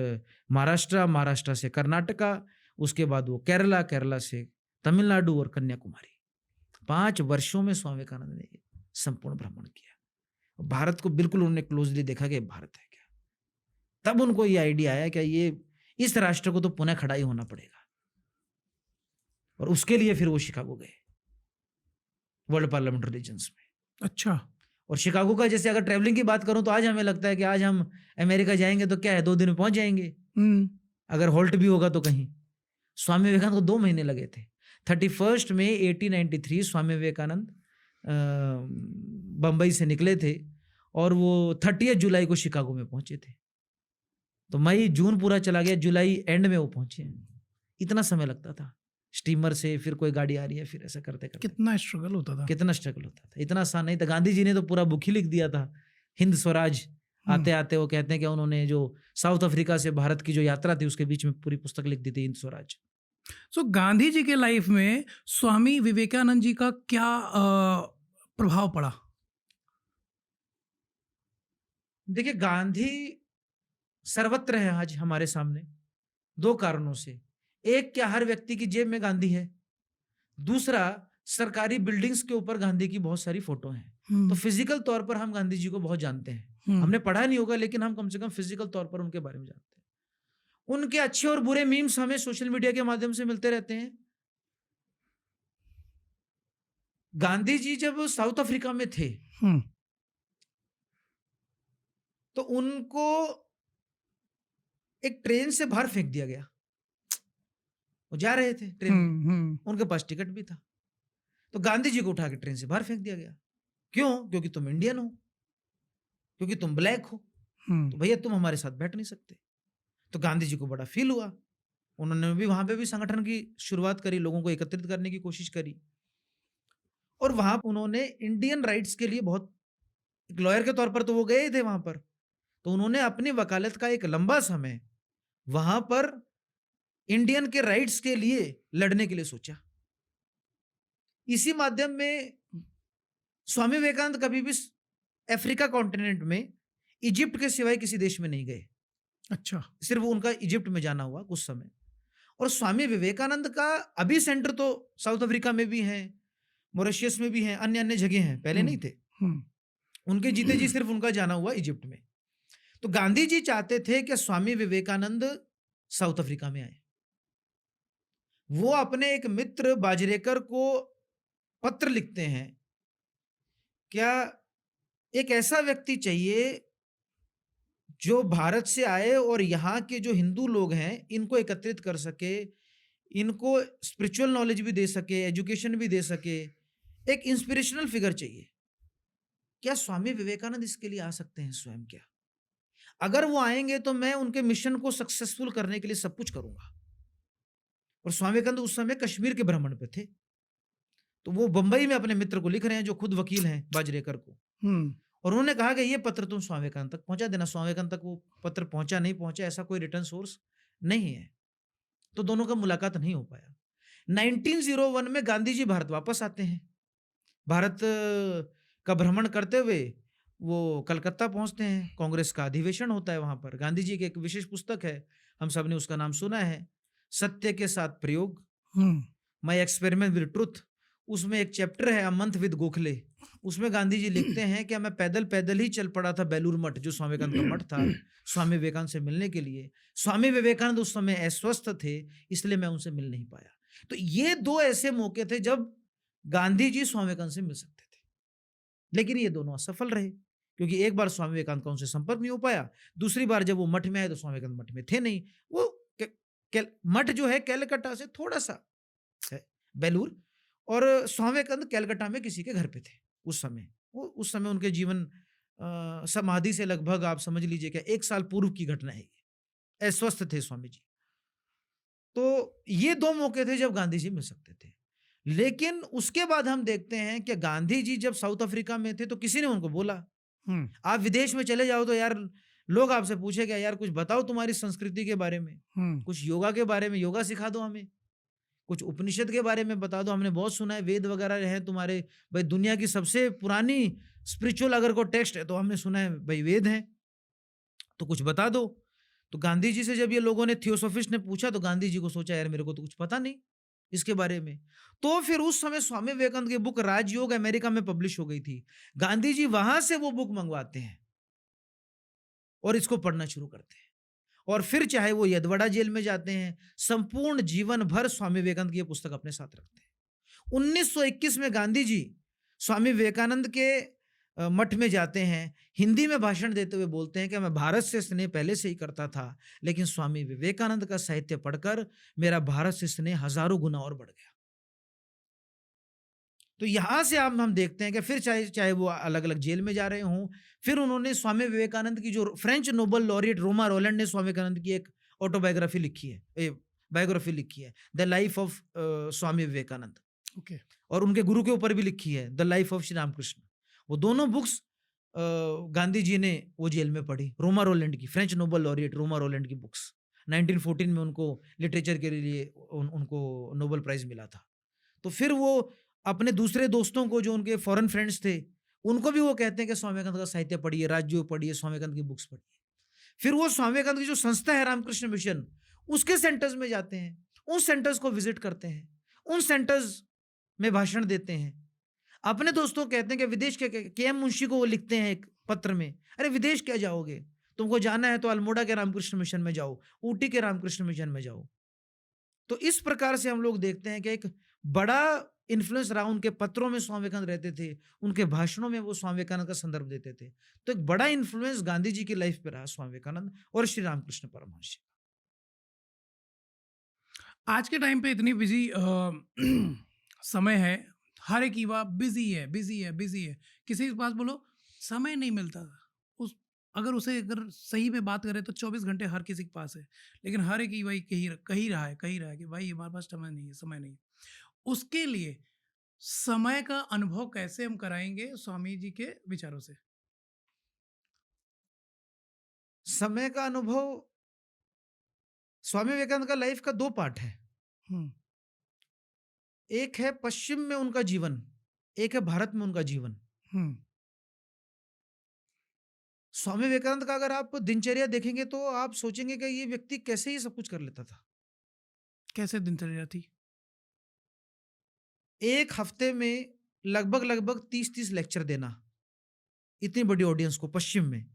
महाराष्ट्र से कर्नाटका, उसके बाद वो केरला से तमिलनाडु और कन्याकुमारी। 5 वर्षों में स्वामी विवेकानंद ने संपूर्ण भ्रमण किया। भारत को बिल्कुल उन्होंने क्लोजली देखा कि भारत है क्या। तब उनको ये आइडिया आया कि ये इस राष्ट्र को तो पुनः खड़ा ही होना पड़ेगा, और उसके लिए फिर वो शिकागो गए, वर्ल्ड पार्लियामेंट रिलीजन्स में। अच्छा। और शिकागो का जैसे अगर ट्रैवलिंग की बात करूं तो आज हमें लगता है कि आज हम अमेरिका जाएंगे तो क्या है, 2 दिन में पहुंच जाएंगे, अगर होल्ट भी होगा तो कहीं। स्वामी विवेकानंद को 2 महीने लगे थे। 31 मई 1893 स्वामी विवेकानंद बंबई से निकले थे और वो 30 जुलाई को शिकागो में पहुंचे थे। तो मई जून पूरा चला गया, जुलाई एंड में वो पहुंचे। इतना समय लगता था स्टीमर से, फिर कोई गाड़ी आ रही है, फिर ऐसा करते करते कितना स्ट्रगल होता था, इतना आसान नहीं था। गांधी जी ने तो पूरा बुक ही लिख दिया था, हिंद स्वराज। आते आते वो कहते हैं कि उन्होंने जो साउथ अफ्रीका से भारत की जो यात्रा थी उसके बीच में पूरी पुस्तक लिख दी थी, हिंद स्वराज। सो गांधी जी के लाइफ में स्वामी विवेकानंद जी का क्या प्रभाव पड़ा? देखिए, गांधी सर्वत्र है आज हमारे सामने 2 कारणों से। एक, क्या हर व्यक्ति की जेब में गांधी है। दूसरा, सरकारी बिल्डिंग्स के ऊपर गांधी की बहुत सारी फोटो हैं। तो फिजिकल तौर पर हम गांधी जी को बहुत जानते हैं। हमने पढ़ा नहीं होगा, लेकिन हम कम से कम फिजिकल तौर पर उनके बारे में जानते हैं। उनके अच्छे और बुरे मीम्स हमें सोशल मीडिया के माध्यम से मिलते रहते हैं। गांधी जी जब साउथ अफ्रीका में थे तो उनको एक ट्रेन से बाहर फेंक दिया गया। वो जा रहे थे ट्रेन में, उनके पास टिकट भी था, तो गांधी जी को उठा के ट्रेन से बाहर फेंक दिया गया। क्यों? क्योंकि तुम इंडियन हो, क्योंकि तुम ब्लैक हो, तो भैया तुम हमारे साथ बैठ नहीं सकते। तो गांधी जी को बड़ा फील हुआ। उन्होंने भी वहां पे भी संगठन की शुरुआत करी, लोगों को एकत्रित करने की कोशिश करी, और वहां उन्होंने इंडियन राइट्स के लिए बहुत, एक लॉयर के तौर पर तो वो गए थे वहां पर, तो उन्होंने अपनी वकालत का एक लंबा समय वहां पर इंडियन के राइट्स के लिए लड़ने के लिए सोचा। इसी माध्यम में स्वामी विवेकानंद कभी भी अफ्रीका कॉन्टिनेंट में इजिप्ट के सिवाय किसी देश में नहीं गए। अच्छा। सिर्फ उनका इजिप्ट में जाना हुआ कुछ समय। और स्वामी विवेकानंद का अभी सेंटर तो साउथ अफ्रीका में भी है, मॉरिशस में भी है, अन्य अन्य जगह हैं, पहले नहीं थे। उनके जीते जी सिर्फ उनका जाना हुआ इजिप्ट में। तो गांधी जी चाहते थे कि स्वामी विवेकानंद साउथ अफ्रीका में आए। वो अपने एक मित्र बाजरेकर को पत्र लिखते हैं, क्या एक ऐसा व्यक्ति चाहिए जो भारत से आए और यहाँ के जो हिंदू लोग हैं इनको एकत्रित कर सके, इनको स्पिरिचुअल नॉलेज भी दे सके, एजुकेशन भी दे सके, एक इंस्पिरेशनल फिगर चाहिए। क्या स्वामी विवेकानंद इसके लिए आ सकते हैं स्वयं? क्या अगर वो आएंगे तो मैं उनके मिशन को सक्सेसफुल करने के लिए सब कुछ करूंगा। और स्वामी विवेकानंद उस समय कश्मीर के भ्रमण पे थे, तो वो बंबई में अपने मित्र को लिख रहे हैं जो खुद वकील हैं, बाजरेकर को, और उन्होंने कहा कि ये पत्र तुम स्वामी विवेकानंद तक पहुंचा देना। स्वामी विवेकानंद तक वो पत्र पहुंचा नहीं पहुंचा, ऐसा कोई रिटर्न सोर्स नहीं है, तो दोनों का मुलाकात नहीं हो पाया। 1901 में गांधी जी भारत वापस आते हैं। भारत का भ्रमण करते हुए वो कलकत्ता पहुंचते हैं, कांग्रेस का अधिवेशन होता है वहां पर। गांधी जी की एक विशेष पुस्तक है, हम सब ने उसका नाम सुना है, सत्य के साथ प्रयोग, माय एक्सपेरिमेंट विद ट्रुथ। उसमें एक चैप्टर है, अ मंथ विद गोखले। उसमें गांधी जी लिखते हैं कि मैं पैदल पैदल ही चल पड़ा था बेलूर मठ, जो स्वामी विवेकानंद का मठ था, स्वामी विवेकानंद से मिलने के लिए। स्वामी विवेकानंद उस समय अस्वस्थ थे, इसलिए मैं उनसे मिल नहीं पाया। तो ये 2 ऐसे मौके थे जब गांधी जी स्वामी विवेकानंद से मिल सकते थे। लेकिन ये दोनों असफल रहे, क्योंकि एक बार स्वामी विवेकानंद का उनसे संपर्क नहीं हो पाया, दूसरी बार जब वो मठ में आए तो स्वामी विवेकानंद मठ में थे नहीं। वो मठ जो है कैलकटा से थोड़ा सा है, बेलूर, और स्वामी विवेकानंद कैलकटा में किसी के घर पे थे उस समय। वो उस समय उनके जीवन समाधि से लगभग आप समझ लीजिए क्या 1 साल पूर्व की घटना है ये। अस्वस्थ थे स्वामी जी। तो ये 2 मौके थे जब गांधी जी मिल सकते थे। लेकिन उसके बाद हम देखते हैं कि गांधी जी जब साउथ अफ्रीका में थे तो किसी ने उनको बोला, आप विदेश में चले जाओ तो यार लोग आपसे पूछेगा यार कुछ बताओ तुम्हारी संस्कृति के बारे में, कुछ योगा के बारे में, योगा सिखा दो हमें, कुछ उपनिषद के बारे में बता दो, हमने बहुत सुना है वेद वगैरह हैं तुम्हारे, भाई दुनिया की सबसे पुरानी स्पिरिचुअल अगर कोई टेक्स्ट है तो हमने सुना है भाई वेद हैं, तो कुछ बता दो। तो गांधी जी से जब ये लोगों ने थियोसोफिस्ट ने पूछा तो गांधी जी को सोचा यार मेरे को तो कुछ पता नहीं इसके बारे में। तो फिर उस समय स्वामी विवेकानंद की बुक राजयोग अमेरिका में पब्लिश हो गई थी। गांधी जी वहां से वो बुक मंगवाते हैं और इसको पढ़ना शुरू करते हैं, और फिर चाहे वो यदवाड़ा जेल में जाते हैं, संपूर्ण जीवन भर स्वामी विवेकानंद की ये पुस्तक अपने साथ रखते हैं। 1921 में गांधी जी स्वामी विवेकानंद के मठ में जाते हैं, हिंदी में भाषण देते हुए बोलते हैं कि मैं भारत से स्नेह पहले से ही करता था, लेकिन स्वामी विवेकानंद का साहित्य पढ़कर मेरा भारत से स्नेह हजारों गुना और बढ़ गया। तो यहां से हम देखते हैं कि फिर चाहे वो अलग अलग जेल में जा रहे हों, फिर उन्होंने स्वामी विवेकानंद की जो French Nobel laureate Romain Rolland ने स्वामी विवेकानंद की एक ऑटोबायोग्राफी लिखी है, बायोग्राफी लिखी है, the life of Swami Vivekananda, और उनके गुरु के ऊपर भी लिखी है, the life of Shri Ramakrishna. वो दोनों बुक्स गांधी जी ने वो जेल में पढ़ी, रोमा रोलैंड की, French Nobel laureate Romain Rolland की बुक्स। 1914 में उनको लिटरेचर के लिए उनको नोबेल प्राइज मिला था। तो फिर वो अपने दूसरे दोस्तों को जो उनके फॉरेन फ्रेंड्स थे उनको भी वो कहते हैं कि स्वामी विवेकानंद का साहित्य पढ़िए, राजयोग पढ़िए, स्वामी विवेकानंद की बुक्स पढ़िए। फिर वो स्वामी विवेकानंद की जो संस्था है रामकृष्ण मिशन, उसके सेंटर्स में जाते हैं, उन सेंटर्स को विजिट करते हैं, उन सेंटर्स में भाषण देते हैं। अपने दोस्तों कहते हैं कि विदेश के एम मुंशी को वो लिखते हैं एक पत्र में, अरे विदेश क्या जाओगे, तुमको जाना है तो अल्मोड़ा के रामकृष्ण मिशन में जाओ, ऊटी के रामकृष्ण मिशन में जाओ। तो इस प्रकार से हम लोग देखते हैं कि एक बड़ा इन्फ्लुएंस रहा, उनके पत्रों में स्वामी विवेकानंद रहते थे, उनके भाषणों में वो स्वामी विवेकानंद का संदर्भ देते थे। तो एक बड़ा इन्फ्लुएंस गांधी जी की लाइफ पे रहा स्वामी विवेकानंद और श्री रामकृष्ण परमहंस। आज के टाइम पे इतनी बिजी समय है, हर एक युवा बिजी है, किसी के पास बोलो समय नहीं मिलता। उस अगर सही में बात करें तो 24 घंटे हर किसी के पास है, लेकिन हर एक युवा कही रहा है कि भाई हमारे पास समय नहीं है। उसके लिए समय का अनुभव कैसे हम कराएंगे स्वामी जी के विचारों से? समय का अनुभव, स्वामी विवेकानंद का लाइफ का 2 पार्ट है। एक है पश्चिम में उनका जीवन, एक है भारत में उनका जीवन। स्वामी विवेकानंद का अगर आप दिनचर्या देखेंगे तो आप सोचेंगे कि ये व्यक्ति कैसे ही सब कुछ कर लेता था। कैसे दिनचर्या थी? एक हफ्ते में लगभग 30 लेक्चर देना इतनी बड़ी ऑडियंस को पश्चिम में,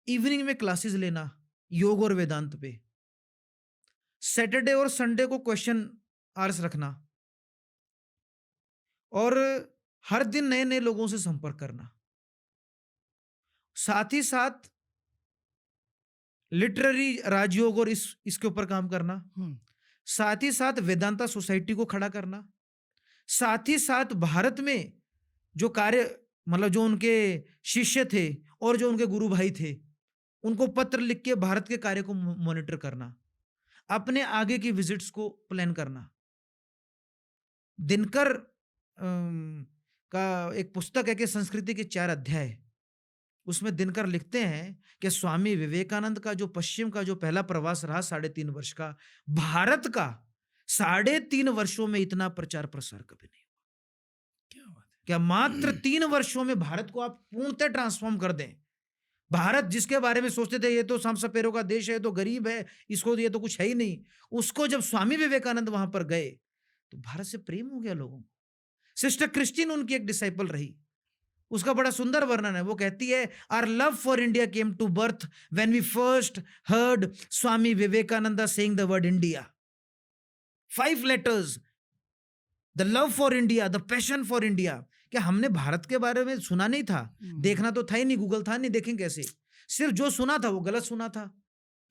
इवनिंग में क्लासेस लेना योग और वेदांत पे, सैटरडे और संडे को क्वेश्चन आंसर रखना, और हर दिन नए नए लोगों से संपर्क करना, साथ ही साथ लिटरेरी राजयोग और इसके ऊपर काम करना, साथ ही साथ वेदांता सोसाइटी को खड़ा करना, साथ ही साथ भारत में जो कार्य, मतलब जो उनके शिष्य थे और जो उनके गुरु भाई थे उनको पत्र लिख के भारत के कार्य को मॉनिटर करना, अपने आगे की विजिट्स को प्लान करना। दिनकर का एक पुस्तक है कि संस्कृति के 4 अध्याय, उसमें दिनकर लिखते हैं कि स्वामी विवेकानंद का जो पश्चिम का जो पहला प्रवास रहा 3.5 वर्ष का, भारत का 3.5 वर्षों में इतना प्रचार प्रसार कभी नहीं हुआ। क्या बात है? क्या मात्र 3 वर्षों में भारत को आप पूर्णतः ट्रांसफॉर्म कर दें। भारत जिसके बारे में सोचते थे ये तो सम सपेरों का देश है, तो गरीब है, इसको ये तो कुछ है ही नहीं, उसको जब स्वामी विवेकानंद वहां पर गए तो भारत से प्रेम हो गया लोगों को। सिस्टर क्रिस्टीन उनकी एक डिसाइपल रही, उसका बड़ा सुंदर वर्णन है। वो कहती है, our love for India came to birth when we first heard Swami Vivekananda saying the word India. 5 letters, the love for India, the passion for India कि हमने भारत के बारे में सुना नहीं था, देखना तो था ही नहीं, गूगल था नहीं, देखें कैसे। सिर्फ जो सुना था वो गलत सुना था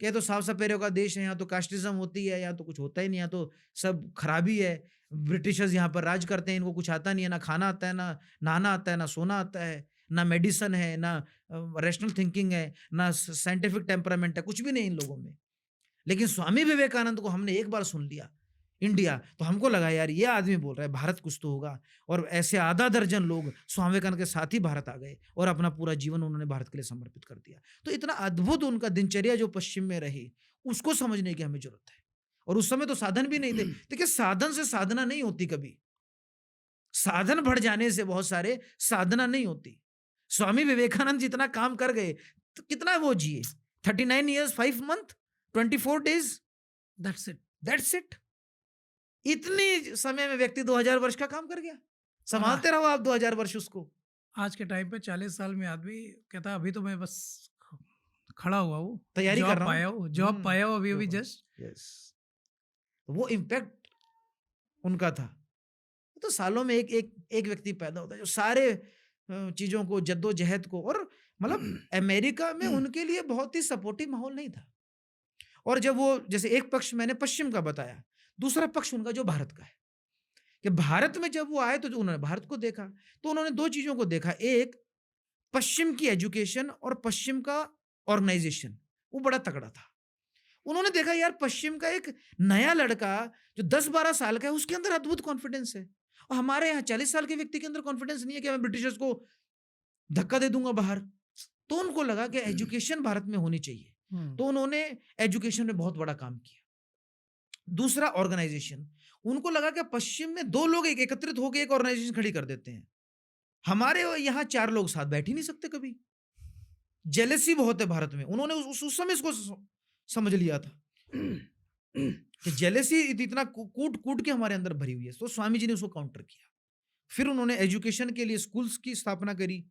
कि तो साफ सफेरों का देश है, यहाँ तो कास्टिज्म होती है, यहाँ तो कुछ होता ही नहीं, यहाँ तो सब खराबी है, ब्रिटिशर्स यहाँ पर राज करते हैं, इनको कुछ आता नहीं है, ना खाना आता है, ना नहाना आता है, ना सोना आता है, ना मेडिसिन है, ना रैशनल थिंकिंग है, ना साइंटिफिक टेम्परामेंट है, कुछ भी नहीं इन लोगों में। लेकिन स्वामी विवेकानंद को हमने एक बार सुन लिया इंडिया, तो हमको लगा यार ये आदमी बोल रहा है, भारत कुछ तो होगा। और ऐसे आधा दर्जन लोग स्वामी विवेकानंद के साथ ही भारत आ गए और अपना पूरा जीवन उन्होंने भारत के लिए समर्पित कर दिया। तो इतना अद्भुत उनका दिनचर्या जो पश्चिम में रही, उसको समझने की हमें जरूरत है। और उस समय तो साधन भी नहीं थे। देखिए साधन से साधना नहीं होती, कभी साधन बढ़ जाने से बहुत सारे साधना नहीं होती। स्वामी विवेकानंद जितना काम कर गए तो कितना वो जिए, 39 years 5 months 24 days, that's it. इतनी समय में व्यक्ति 2000 वर्ष का काम कर गया। संभालते रहो आप 2000 वर्ष उसको। आज के टाइम पे 40 साल में आदमी कहता है अभी तो मैं बस खड़ा हुआ हूँ, तैयारी कर रहा हूँ, जॉब पाया हूँ अभी जस्ट। यस, वो इम्पैक्ट उनका था। तो सालों में एक व्यक्ति पैदा होता है जो सारे चीजों को, जद्दोजहद को, और मतलब अमेरिका में उनके लिए बहुत ही सपोर्टिव माहौल नहीं था। और जब वो, जैसे एक पक्ष मैंने पश्चिम का बताया, दूसरा पक्ष उनका जो भारत का है, कि भारत में जब वो आए तो उन्होंने भारत को देखा, तो उन्होंने दो चीजों को देखा। एक, पश्चिम की एजुकेशन और पश्चिम का ऑर्गेनाइजेशन, वो बड़ा तगड़ा था। उन्होंने देखा यार पश्चिम का एक नया लड़का जो 10-12 साल का है, उसके अंदर अद्भुत कॉन्फिडेंस है, और हमारे यहाँ 40 साल के व्यक्ति के अंदर कॉन्फिडेंस नहीं है कि मैं ब्रिटिशर्स को धक्का दे दूंगा बाहर। तो उनको लगा कि एजुकेशन भारत में होनी चाहिए, तो उन्होंने एजुकेशन में बहुत बड़ा काम किया। दूसरा, ऑर्गेनाइजेशन। उनको लगा कि पश्चिम में दो लोग एकत्रित होकर एक ऑर्गेनाइजेशन खड़ी कर देते हैं, हमारे यहाँ 4 लोग साथ बैठ ही नहीं सकते कभी। जेलेसी बहुत है भारत में, उन्होंने उस समय इसको समझ लिया था कि जेलेसी इतना कूट के हमारे अंदर भरी हुई है। तो स्वामी जी ने उसको काउंटर किया। फिर उन्होंने एजुकेशन के लिए स्कूल्स की स्थापना करी।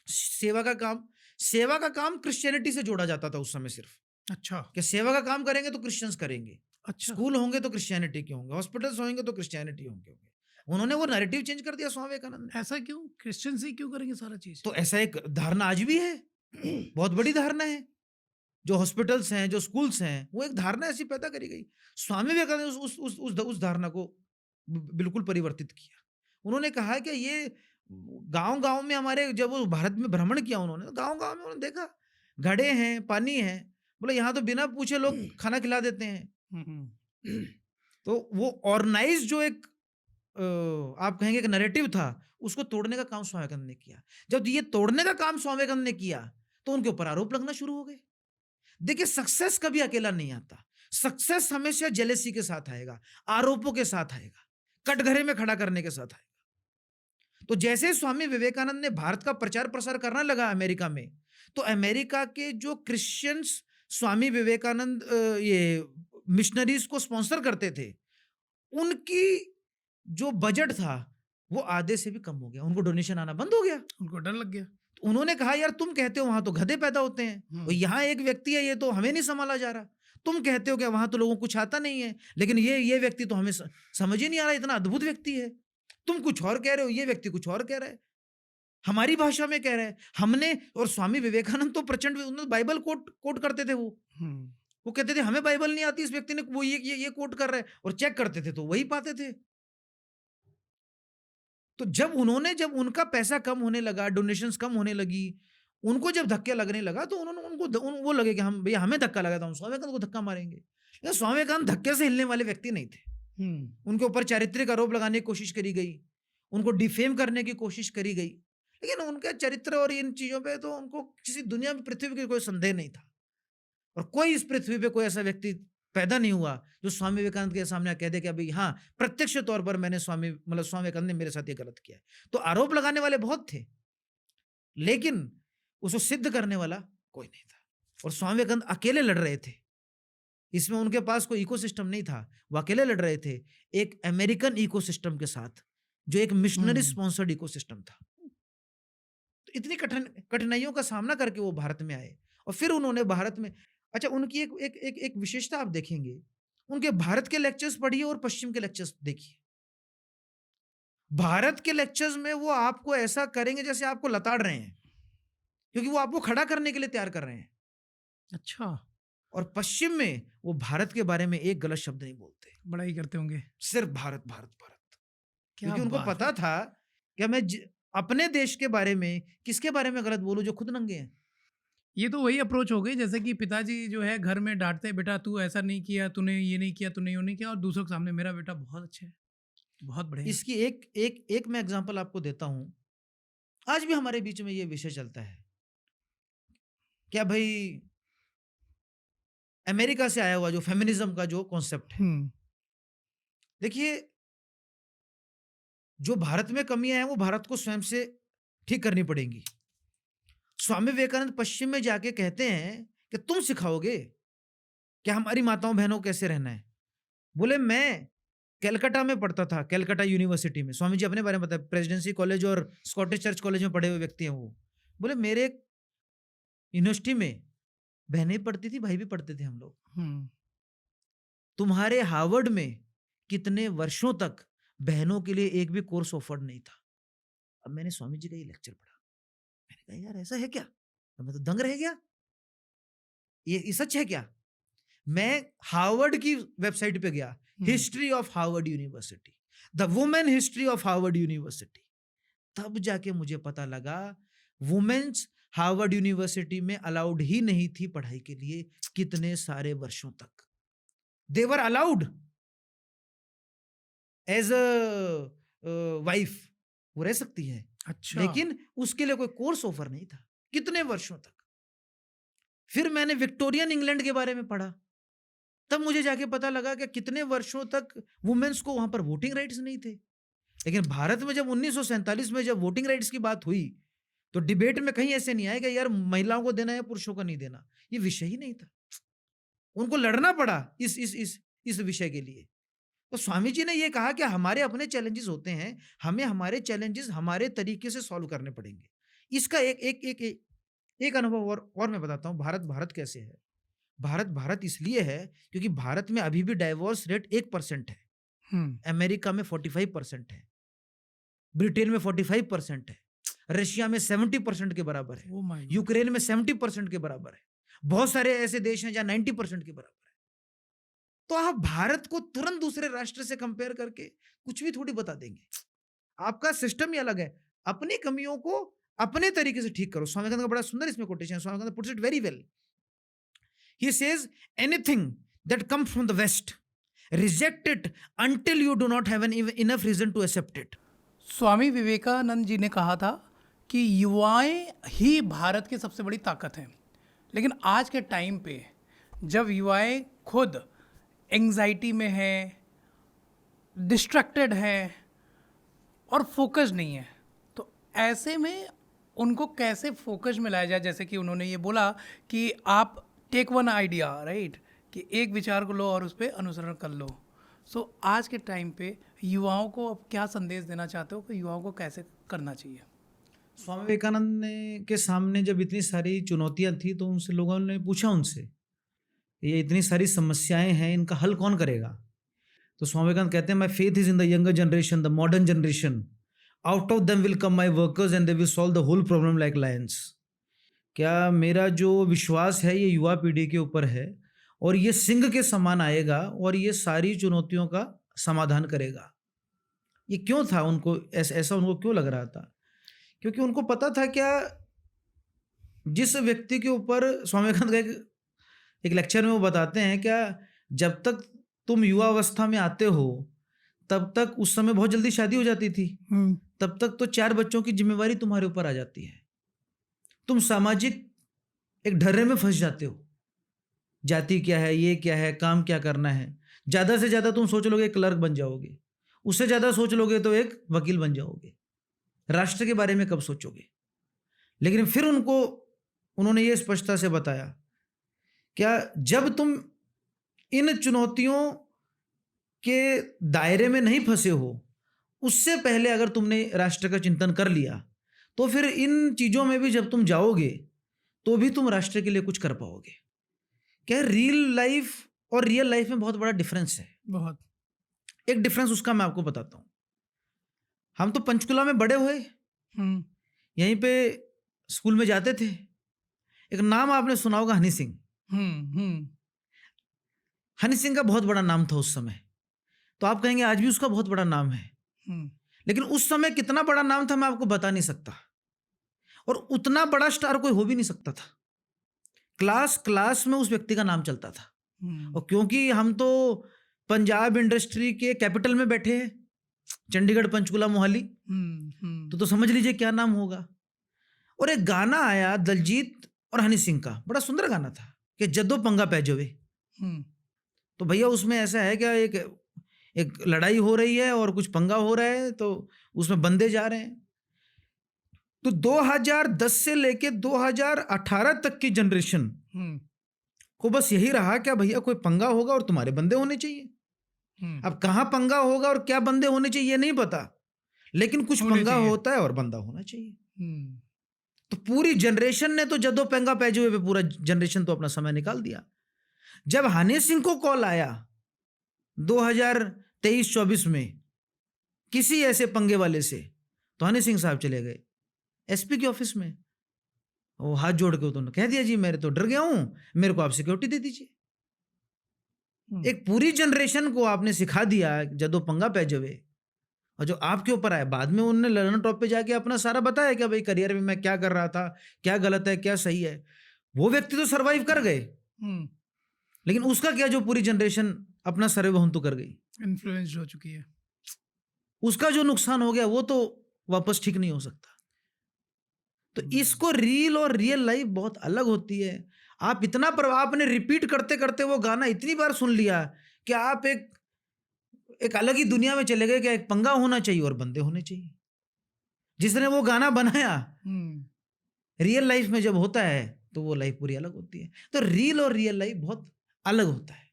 सेवा का काम क्रिश्चियनिटी से जोड़ा जाता था उस समय सिर्फ। अच्छा, कि सेवा का काम करेंगे तो क्रिश्चियंस करेंगे, अच्छा, स्कूल होंगे तो क्रिश्चियनिटी के होंगे, हॉस्पिटल्स होंगे तो क्रिश्चियनिटी होंगे। उन्होंने वो नैरेटिव चेंज कर दिया स्वामी विवेकानंद ने। ऐसा क्यों? क्रिश्चियन से क्यों करेंगे सारा चीज? तो ऐसा एक धारणा आज भी है, बहुत बड़ी धारणा है। जो हॉस्पिटल्स हैं, जो स्कूल्स हैं, वो एक धारणा ऐसी पैदा करी गई। स्वामी विवेकानंद ने उस धारणा को बिल्कुल परिवर्तित किया। उन्होंने कहा कि ये गांव में हमारे, जब वो भारत में भ्रमण किया उन्होंने, गांव में उन्होंने देखा घड़े हैं, पानी है, बोले यहाँ तो बिना पूछे लोग खाना खिला देते हैं। तो वो ऑर्गेनाइज जो एक आप कहेंगे कि नैरेटिव था, उसको तोड़ने का काम स्वामी विवेकानंद ने किया। जब ये तोड़ने का काम स्वामी विवेकानंद ने किया तो उनके ऊपर आरोप लगना शुरू हो गए। देखिए सक्सेस कभी अकेला नहीं आता, सक्सेस हमेशा जेलेसी के साथ आएगा, आरोपों के साथ आएगा, कटघरे में खड़ा करने के साथ आएगा। तो जैसे स्वामी विवेकानंद ने भारत का प्रचार प्रसार करना लगा अमेरिका में, तो अमेरिका के जो क्रिश्चियंस स्वामी विवेकानंद ये मिशनरीज को स्पॉन्सर करते थे, उनकी जो बजट था वो आधे से भी कम हो गया, उनको डोनेशन आना बंद हो गया, उनको डर लग गया। तो उन्होंने कहा यार तुम कहते हो वहां तो गधे पैदा होते हैं, और यहाँ एक व्यक्ति है, ये तो हमें नहीं संभाला जा रहा। तुम कहते हो कि वहां तो लोगों को कुछ आता नहीं है, लेकिन ये व्यक्ति तो हमें समझ ही नहीं आ रहा, इतना अद्भुत व्यक्ति है। तुम कुछ और कह रहे हो, ये व्यक्ति कुछ और कह रहा है, हमारी भाषा में कह रहा है। हमने, और स्वामी विवेकानंद तो प्रचंड बाइबल कोट करते थे। वो कहते थे हमें बाइबल नहीं आती, इस व्यक्ति ने वो ये कोट कर रहा है, और चेक करते थे तो वही पाते थे। तो जब उनका पैसा कम होने लगा, डोनेशंस कम होने लगी, उनको जब धक्के लगने लगा, तो उन्होंने वो लगे कि हम भैया हमें धक्का लगा था, हम स्वामी विवेकानंद को धक्का मारेंगे। लेकिन स्वामी विवेकानंद धक्के से हिलने वाले व्यक्ति नहीं थे। उनके ऊपर चारित्रिक आरोप लगाने की कोशिश करी गई, उनको डिफेम करने की कोशिश करी गई, लेकिन उनके चरित्र और इन चीजों पे तो उनको किसी दुनिया में, पृथ्वी पे कोई संदेह नहीं था। और कोई इस पृथ्वी पे कोई ऐसा व्यक्ति पैदा नहीं हुआ जो स्वामी विवेकानंद के सामने कह दे कि अभी हाँ प्रत्यक्ष तौर पर मैंने स्वामी विवेकानंद ने मेरे साथ ये गलत किया है। तो आरोप लगाने वाले बहुत थे, लेकिन उसको सिद्ध करने वाला कोई नहीं था। और स्वामी विवेकानंद अकेले लड़ रहे थे, इसमें उनके पास कोई इकोसिस्टम नहीं था, वो अकेले लड़ रहे थे एक अमेरिकन इकोसिस्टम के साथ, जो एक मिशनरी स्पॉन्सर्ड इकोसिस्टम था। तो इतनी कठिनाइयों का सामना करके वो भारत में आए, और फिर उन्होंने भारत में, अच्छा उनकी एक विशेषता आप देखेंगे, उनके भारत के लेक्चर्स पढ़िए और पश्चिम के लेक्चर्स देखिए। भारत के लेक्चर्स में वो आपको ऐसा करेंगे जैसे आपको लताड़ रहे हैं, क्योंकि वो आपको खड़ा करने के लिए तैयार कर रहे हैं। अच्छा, और पश्चिम में वो भारत के बारे में एक गलत शब्द नहीं बोलते, बड़ा ही करते होंगे। सिर्फ भारत भारत भारत, क्या क्योंकि उनको बात पता है! था कि मैं अपने देश के बारे में किसके बारे में गलत बोलूं जो खुद नंगे हैं। ये तो वही अप्रोच हो गई जैसे कि पिताजी जो है घर में डाँटते हैं, बेटा तू ऐसा नहीं किया, तूने ये नहीं किया, तूने वो नहीं किया, और दूसरों के सामने मेरा बेटा बहुत अच्छा है, बहुत बढ़िया है। इसकी एक एक एक मैं एग्जांपल आपको देता हूं। आज भी हमारे बीच में ये विषय चलता है, क्या भाई अमेरिका से आया हुआ जो फेमिनिज्म का जो कॉन्सेप्ट है, हुँ, देखिए जो भारत में कमियां हैं वो भारत को स्वयं से ठीक करनी पड़ेंगी। स्वामी विवेकानंद पश्चिम में जाके कहते हैं कि तुम सिखाओगे कि हमारी माताओं बहनों को कैसे रहना है। बोले मैं कलकत्ता में पढ़ता था, कलकत्ता यूनिवर्सिटी में। स्वामी जी अपने बारे में बताए, प्रेसिडेंसी कॉलेज और स्कॉटिश चर्च कॉलेज में पढ़े हुए व्यक्ति हैं वो। बोले मेरे यूनिवर्सिटी में बहनें पढ़ती थी, भाई भी पढ़ते थे हम लोग। हुँ, तुम्हारे हार्वर्ड में कितने वर्षों तक बहनों के लिए एक भी कोर्स ऑफर्ड नहीं था। अब मैंने स्वामी जी का ये लेक्चर पढ़ा, मैंने कहा यार ऐसा है क्या? अब मैं तो दंग रह गया, ये सच है क्या? मैं हार्वर्ड की वेबसाइट पे गया, हुँ, history of Harvard university, the women history of Harvard university, तब जाके मुझे पता लगा वुमेन्स हार्वर्ड यूनिवर्सिटी में अलाउड ही नहीं थी पढ़ाई के लिए कितने सारे वर्षों तक। They were allowed as a wife, वो रह सकती है, अच्छा, लेकिन उसके लिए कोई कोर्स ऑफर नहीं था कितने वर्षों तक। फिर मैंने विक्टोरियन इंग्लैंड के बारे में पढ़ा, तब मुझे जाके पता लगा कि कितने वर्षों तक वुमेन्स को वहां पर वोटिंग राइट्स नहीं थे। लेकिन भारत में जब 1947 में जब वोटिंग राइट्स की बात हुई, तो डिबेट में कहीं ऐसे नहीं आया कि यार महिलाओं को देना है पुरुषों को नहीं देना, ये विषय ही नहीं था। उनको लड़ना पड़ा इस विषय के लिए। तो स्वामी जी ने ये कहा कि हमारे अपने चैलेंजेस होते हैं, हमें हमारे चैलेंजेस हमारे तरीके से सॉल्व करने पड़ेंगे। इसका एक अनुभव और मैं बताता हूँ, भारत भारत कैसे है। भारत भारत इसलिए है क्योंकि भारत में अभी भी डाइवोर्स रेट 1% है, हुँ, अमेरिका में 45% है, ब्रिटेन में 45% है, रशिया में 70% के बराबर है, ओह माय गॉड! यूक्रेन में 70% के बराबर है, बहुत सारे ऐसे देश हैं जहां 90% के बराबर है। तो आप भारत को तुरंत दूसरे राष्ट्र से कंपेयर करके कुछ भी थोड़ी बता देंगे। आपका सिस्टम ही अलग है। अपनी कमियों को अपने तरीके से ठीक करो। स्वामी विवेकानंद का बड़ा सुंदर इसमें कोटेशन है, Swami Vivekananda puts it very well. He says anything that comes from the west reject it until you do not have an enough reason to accept it. Swami Vivekananda ji ने कहा था कि युवाएं ही भारत की सबसे बड़ी ताकत हैं, लेकिन आज के टाइम पे जब युवाएं खुद एंग्जाइटी में हैं, डिस्ट्रैक्टेड हैं और फोकस नहीं है, तो ऐसे में उनको कैसे फोकस में लाया जाए? जैसे कि उन्होंने ये बोला कि आप टेक वन आइडिया, राइट, कि एक विचार को लो और उस पर अनुसरण कर लो। सो आज के टाइम पे युवाओं को अब क्या संदेश देना चाहते हो कि युवाओं को कैसे करना चाहिए? स्वामी विवेकानंद ने के सामने जब इतनी सारी चुनौतियां थी, तो उनसे लोगों ने पूछा उनसे, ये इतनी सारी समस्याएं हैं, इनका हल कौन करेगा? तो स्वामी विवेकानंद कहते हैं, my faith is in the younger generation, the modern generation, out of them will come my workers and they will solve the whole problem like lions. क्या मेरा जो विश्वास है ये युवा पीढ़ी के ऊपर है, और ये सिंह के समान आएगा और ये सारी चुनौतियों का समाधान करेगा। ये क्यों था उनको ऐसा उनको क्यों लग रहा था? क्योंकि उनको पता था क्या, जिस व्यक्ति के ऊपर स्वामी विवेकानंद का एक लेक्चर में वो बताते हैं, क्या जब तक तुम युवा अवस्था में आते हो तब तक उस समय बहुत जल्दी शादी हो जाती थी, तब तक तो 4 बच्चों की जिम्मेवारी तुम्हारे ऊपर आ जाती है, तुम सामाजिक एक ढर्रे में फंस जाते हो, जाति क्या है, ये क्या है, काम क्या करना है। ज़्यादा से ज़्यादा तुम सोच लोगे क्लर्क बन जाओगे, उससे ज़्यादा सोच लोगे तो एक वकील बन जाओगे, राष्ट्र के बारे में कब सोचोगे? लेकिन फिर उन्होंने ये स्पष्टता से बताया, क्या जब तुम इन चुनौतियों के दायरे में नहीं फंसे हो, उससे पहले अगर तुमने राष्ट्र का चिंतन कर लिया, तो फिर इन चीज़ों में भी जब तुम जाओगे तो भी तुम राष्ट्र के लिए कुछ कर पाओगे। क्या रियल लाइफ और रियल लाइफ में बहुत बड़ा डिफरेंस है। बहुत। एक डिफरेंस उसका मैं आपको बताता हूँ। हम तो पंचकुला में बड़े हुए, हम्म, यहीं पे स्कूल में जाते थे। एक नाम आपने सुना होगा, हनी सिंह। हम्म, हनी सिंह का बहुत बड़ा नाम था उस समय, तो आप कहेंगे आज भी उसका बहुत बड़ा नाम है, हम्म, लेकिन उस समय कितना बड़ा नाम था मैं आपको बता नहीं सकता, और उतना बड़ा स्टार कोई हो भी नहीं सकता था। क्लास क्लास में उस व्यक्ति का नाम चलता था, हम्म, और क्योंकि हम तो पंजाब इंडस्ट्री के कैपिटल में बैठे हैं, चंडीगढ़, पंचकुला, मोहाली, तो समझ लीजिए क्या नाम होगा। और एक गाना आया दलजीत और हनी सिंह का, बड़ा सुंदर गाना था कि जद्दो पंगा पै जावे। हम्म, तो भैया उसमें ऐसा है क्या, एक एक लड़ाई हो रही है और कुछ पंगा हो रहा है, तो उसमें बंदे जा रहे हैं। तो 2010 से लेके 2018 तक की जनरेशन हम्म, को बस यही रहा क्या भैया, कोई पंगा होगा और तुम्हारे बंदे होने चाहिए। अब कहाँ पंगा होगा और क्या बंदे होने चाहिए ये नहीं पता, लेकिन कुछ होने पंगा चाहिए। होता है और बंदा होना चाहिए। हम्म, तो पूरी जनरेशन ने तो जद्दो पंगा पैजुए पे पूरा जनरेशन तो अपना समय निकाल दिया। जब हनी सिंह को कॉल आया 2023-24 में किसी ऐसे पंगे वाले से, तो हनी सिंह साहब चले गए एसपी के ऑफिस में, वो हाथ जोड़ के उन्होंने कह दिया जी मेरे तो डर गया हूं, मेरे को आप सिक्योरिटी दे दीजिए। एक पूरी जनरेशन को आपने सिखा दिया जदो पंगा पै जवे, और जो आपके ऊपर आए बाद में उन्होंने लर्नर टॉप पे जाके अपना सारा बताया कि भाई करियर में मैं क्या कर रहा था, क्या गलत है क्या सही है। वो व्यक्ति तो सरवाइव कर गए, लेकिन उसका क्या जो पूरी जनरेशन अपना सर्वहन तो कर गई, इन्फ्लुएंस्ड हो चुकी है। उसका जो नुकसान हो गया वो तो वापस ठीक नहीं हो सकता। तो इसको रील और रियल लाइफ बहुत अलग होती है। आप इतना आपने रिपीट करते करते वो गाना इतनी बार सुन लिया कि आप एक अलग ही दुनिया में चले गए कि एक पंगा होना चाहिए और बंदे होने चाहिए। जिसने वो गाना बनाया रियल लाइफ में जब होता है तो वो लाइफ पूरी अलग होती है। तो रील और रियल लाइफ बहुत अलग होता है।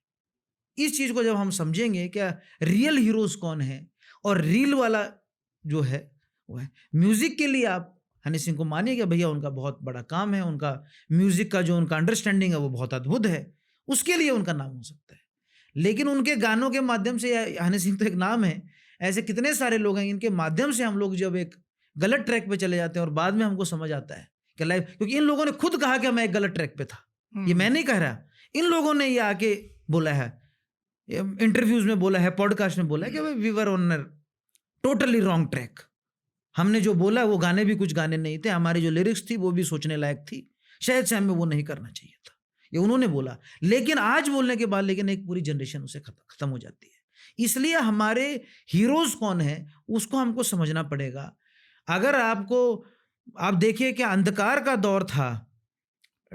इस चीज को जब हम समझेंगे क्या रियल हीरोज कौन है और रील वाला जो है वो है म्यूजिक के लिए, आप हनी सिंह को मानिएगा भैया उनका बहुत बड़ा काम है, उनका म्यूजिक का जो उनका अंडरस्टैंडिंग है वो बहुत अद्भुत है, उसके लिए उनका नाम हो सकता है। लेकिन उनके गानों के माध्यम से, हनी सिंह तो एक नाम है, ऐसे कितने सारे लोग हैं इनके माध्यम से हम लोग जब एक गलत ट्रैक पे चले जाते हैं और बाद में हमको समझ आता है कि लाइफ, क्योंकि इन लोगों ने खुद कहा कि मैं एक गलत ट्रैक पे था, ये मैं नहीं कह रहा, इन लोगों ने ये आके बोला है, इंटरव्यूज में बोला है, पॉडकास्ट में बोला है कि we were on totally wrong track. हमने जो बोला वो गाने भी कुछ गाने नहीं थे, हमारी जो लिरिक्स थी वो भी सोचने लायक थी, शायद से हमें वो नहीं करना चाहिए था, ये उन्होंने बोला। लेकिन आज बोलने के बाद लेकिन एक पूरी जनरेशन उसे खत्म हो जाती है। इसलिए हमारे हीरोज कौन है उसको हमको समझना पड़ेगा। अगर आप देखिए कि अंधकार का दौर था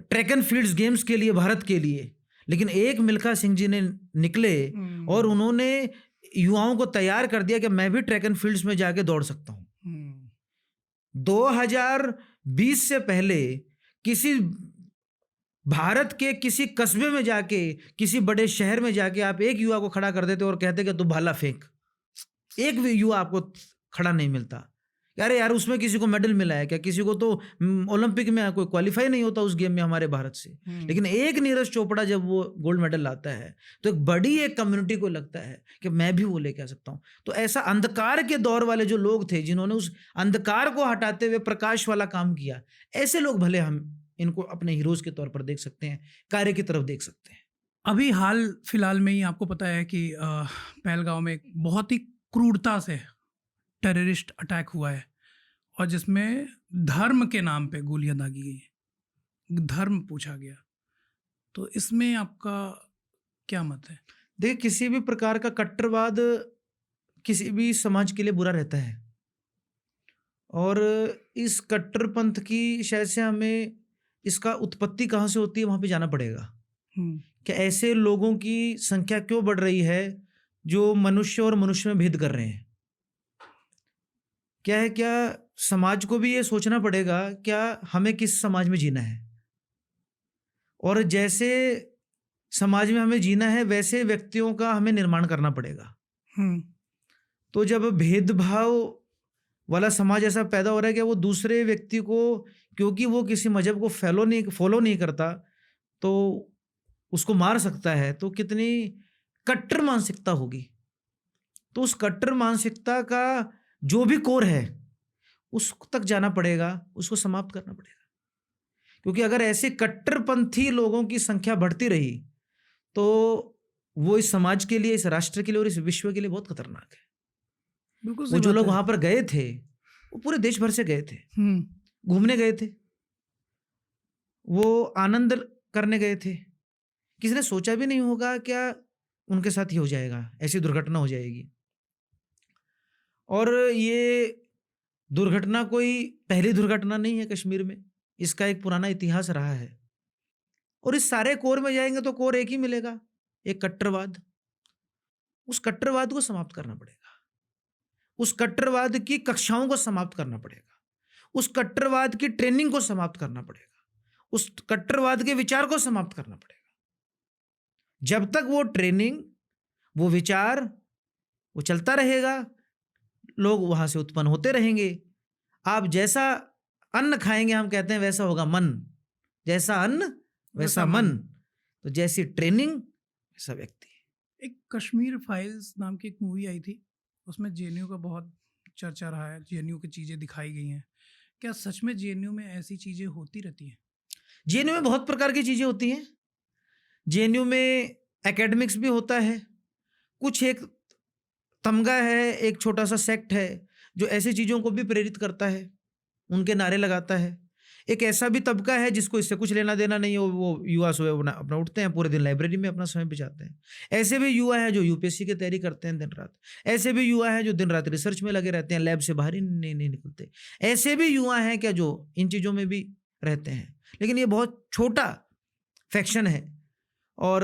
ट्रैक एंड फील्ड्स गेम्स के लिए भारत के लिए, लेकिन एक मिल्खा सिंह जी ने निकले और उन्होंने युवाओं को तैयार कर दिया कि मैं भी ट्रैक एंड फील्ड्स में जाके दौड़ सकता हूं। 2020 से पहले किसी भारत के किसी कस्बे में जाके, किसी बड़े शहर में जाके आप एक युवा को खड़ा कर देते और कहते कि तू भाला फेंक, एक भी युवा आपको खड़ा नहीं मिलता। अरे यार उसमें किसी को मेडल मिला है क्या, किसी को तो ओलंपिक में कोई क्वालिफाई नहीं होता उस गेम में हमारे भारत से, लेकिन एक नीरज चोपड़ा जब वो गोल्ड मेडल लाता है तो एक बड़ी एक कम्युनिटी को लगता है कि मैं भी वो लेके आ सकता हूँ। तो ऐसा अंधकार के दौर वाले जो लोग थे जिन्होंने उस अंधकार को हटाते हुए प्रकाश वाला काम किया, ऐसे लोग भले हम इनको अपने हीरोज के तौर पर देख सकते हैं, कार्य की तरफ देख सकते हैं। अभी हाल फिलहाल में ही आपको पता है कि पहलगांव में एक बहुत ही क्रूरता से टेररिस्ट अटैक हुआ है और जिसमें धर्म के नाम पे गोलियां दागी गई, धर्म पूछा गया। तो इसमें आपका क्या मत है? देखिए किसी भी प्रकार का कट्टरवाद किसी भी समाज के लिए बुरा रहता है, और इस कट्टरपंथ की शायद से हमें इसका उत्पत्ति कहाँ से होती है वहाँ पे जाना पड़ेगा कि ऐसे लोगों की संख्या क्यों बढ़ रही है जो मनुष्य और मनुष्य में भेद कर रहे हैं। क्या है, क्या समाज को भी ये सोचना पड़ेगा क्या हमें किस समाज में जीना है, और जैसे समाज में हमें जीना है वैसे व्यक्तियों का हमें निर्माण करना पड़ेगा। तो जब भेदभाव वाला समाज ऐसा पैदा हो रहा है कि वो दूसरे व्यक्ति को, क्योंकि वो किसी मजहब को फॉलो नहीं करता तो उसको मार सकता है, तो कितनी कट्टर मानसिकता होगी। तो उस कट्टर मानसिकता का जो भी कोर है उस तक जाना पड़ेगा, उसको समाप्त करना पड़ेगा। क्योंकि अगर ऐसे कट्टरपंथी लोगों की संख्या बढ़ती रही तो वो इस समाज के लिए, इस राष्ट्र के लिए और इस विश्व के लिए बहुत खतरनाक है। बिल्कुल वो सही जो बात लोग है। वहां पर गए थे वो पूरे देश भर से गए थे, घूमने गए थे, वो आनंद करने गए थे। किसी ने सोचा भी नहीं होगा क्या उनके साथ ये हो जाएगा, ऐसी दुर्घटना हो जाएगी। और ये दुर्घटना कोई पहली दुर्घटना नहीं है कश्मीर में, इसका एक पुराना इतिहास रहा है। और इस सारे कोर में जाएंगे तो कोर एक ही मिलेगा, एक कट्टरवाद। उस कट्टरवाद को समाप्त करना पड़ेगा, उस कट्टरवाद की कक्षाओं को समाप्त करना पड़ेगा, उस कट्टरवाद की ट्रेनिंग को समाप्त करना पड़ेगा, उस कट्टरवाद के विचार को समाप्त करना पड़ेगा। जब तक वो ट्रेनिंग, वो विचार, वो चलता रहेगा, लोग वहां से उत्पन्न होते रहेंगे। आप जैसा अन्न खाएंगे, हम कहते हैं, वैसा होगा मन। जैसा अन्न वैसा मन। तो जैसी ट्रेनिंग वैसा व्यक्ति। एक कश्मीर फाइल्स नाम की एक मूवी आई थी, उसमें जेएनयू का बहुत चर्चा रहा है, जेएनयू की चीज़ें दिखाई गई हैं। क्या सच में जेएनयू में ऐसी चीज़ें होती रहती हैं? जेएनयू में बहुत प्रकार की चीज़ें होती हैं। जेएनयू में एकेडमिक्स भी होता है, कुछ एक तमगा है, एक छोटा सा सेक्ट है जो ऐसी चीज़ों को भी प्रेरित करता है, उनके नारे लगाता है। एक ऐसा भी तबका है जिसको इससे कुछ लेना देना नहीं है, वो युवा सुबह अपना उठते हैं, पूरे दिन लाइब्रेरी में अपना समय बिताते हैं। ऐसे भी युवा हैं जो यूपीएससी की तैयारी करते हैं दिन रात। ऐसे भी युवा हैं जो दिन रात रिसर्च में लगे रहते हैं, लैब से बाहर ही नहीं निकलते। ऐसे भी युवा हैं क्या जो इन चीज़ों में भी रहते हैं। लेकिन ये बहुत छोटा फैक्शन है, और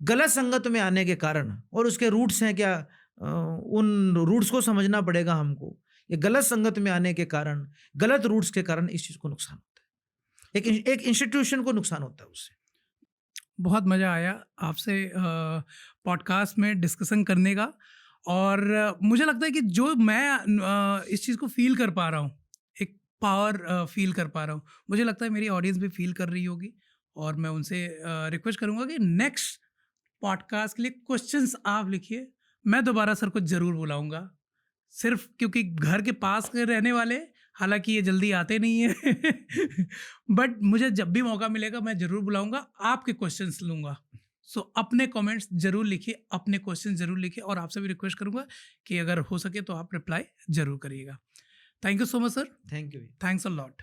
गलत संगत में आने के कारण, और उसके रूट्स हैं क्या, उन रूट्स को समझना पड़ेगा हमको। ये गलत संगत में आने के कारण, गलत रूट्स के कारण इस चीज़ को नुकसान होता है, एक इंस्टीट्यूशन को नुकसान होता है उससे। बहुत मज़ा आया आपसे पॉडकास्ट में डिस्कशन करने का। और मुझे लगता है कि जो मैं इस चीज़ को फील कर पा रहा हूँ, एक पावर फील कर पा रहा हूँ, मुझे लगता है मेरी ऑडियंस भी फील कर रही होगी। और मैं उनसे रिक्वेस्ट करूँगा कि नेक्स्ट पॉडकास्ट के लिए क्वेश्चंस आप लिखिए, मैं दोबारा सर को ज़रूर बुलाऊँगा। सिर्फ क्योंकि घर के पास के रहने वाले, हालांकि ये जल्दी आते नहीं हैं बट मुझे जब भी मौका मिलेगा मैं ज़रूर बुलाऊंगा, आपके क्वेश्चंस लूँगा। सो अपने कमेंट्स ज़रूर लिखिए, अपने क्वेश्चन ज़रूर लिखिए, और आपसे भी रिक्वेस्ट करूँगा कि अगर हो सके तो आप रिप्लाई ज़रूर करिएगा। Thank you so much sir. Thank you. Thanks a lot.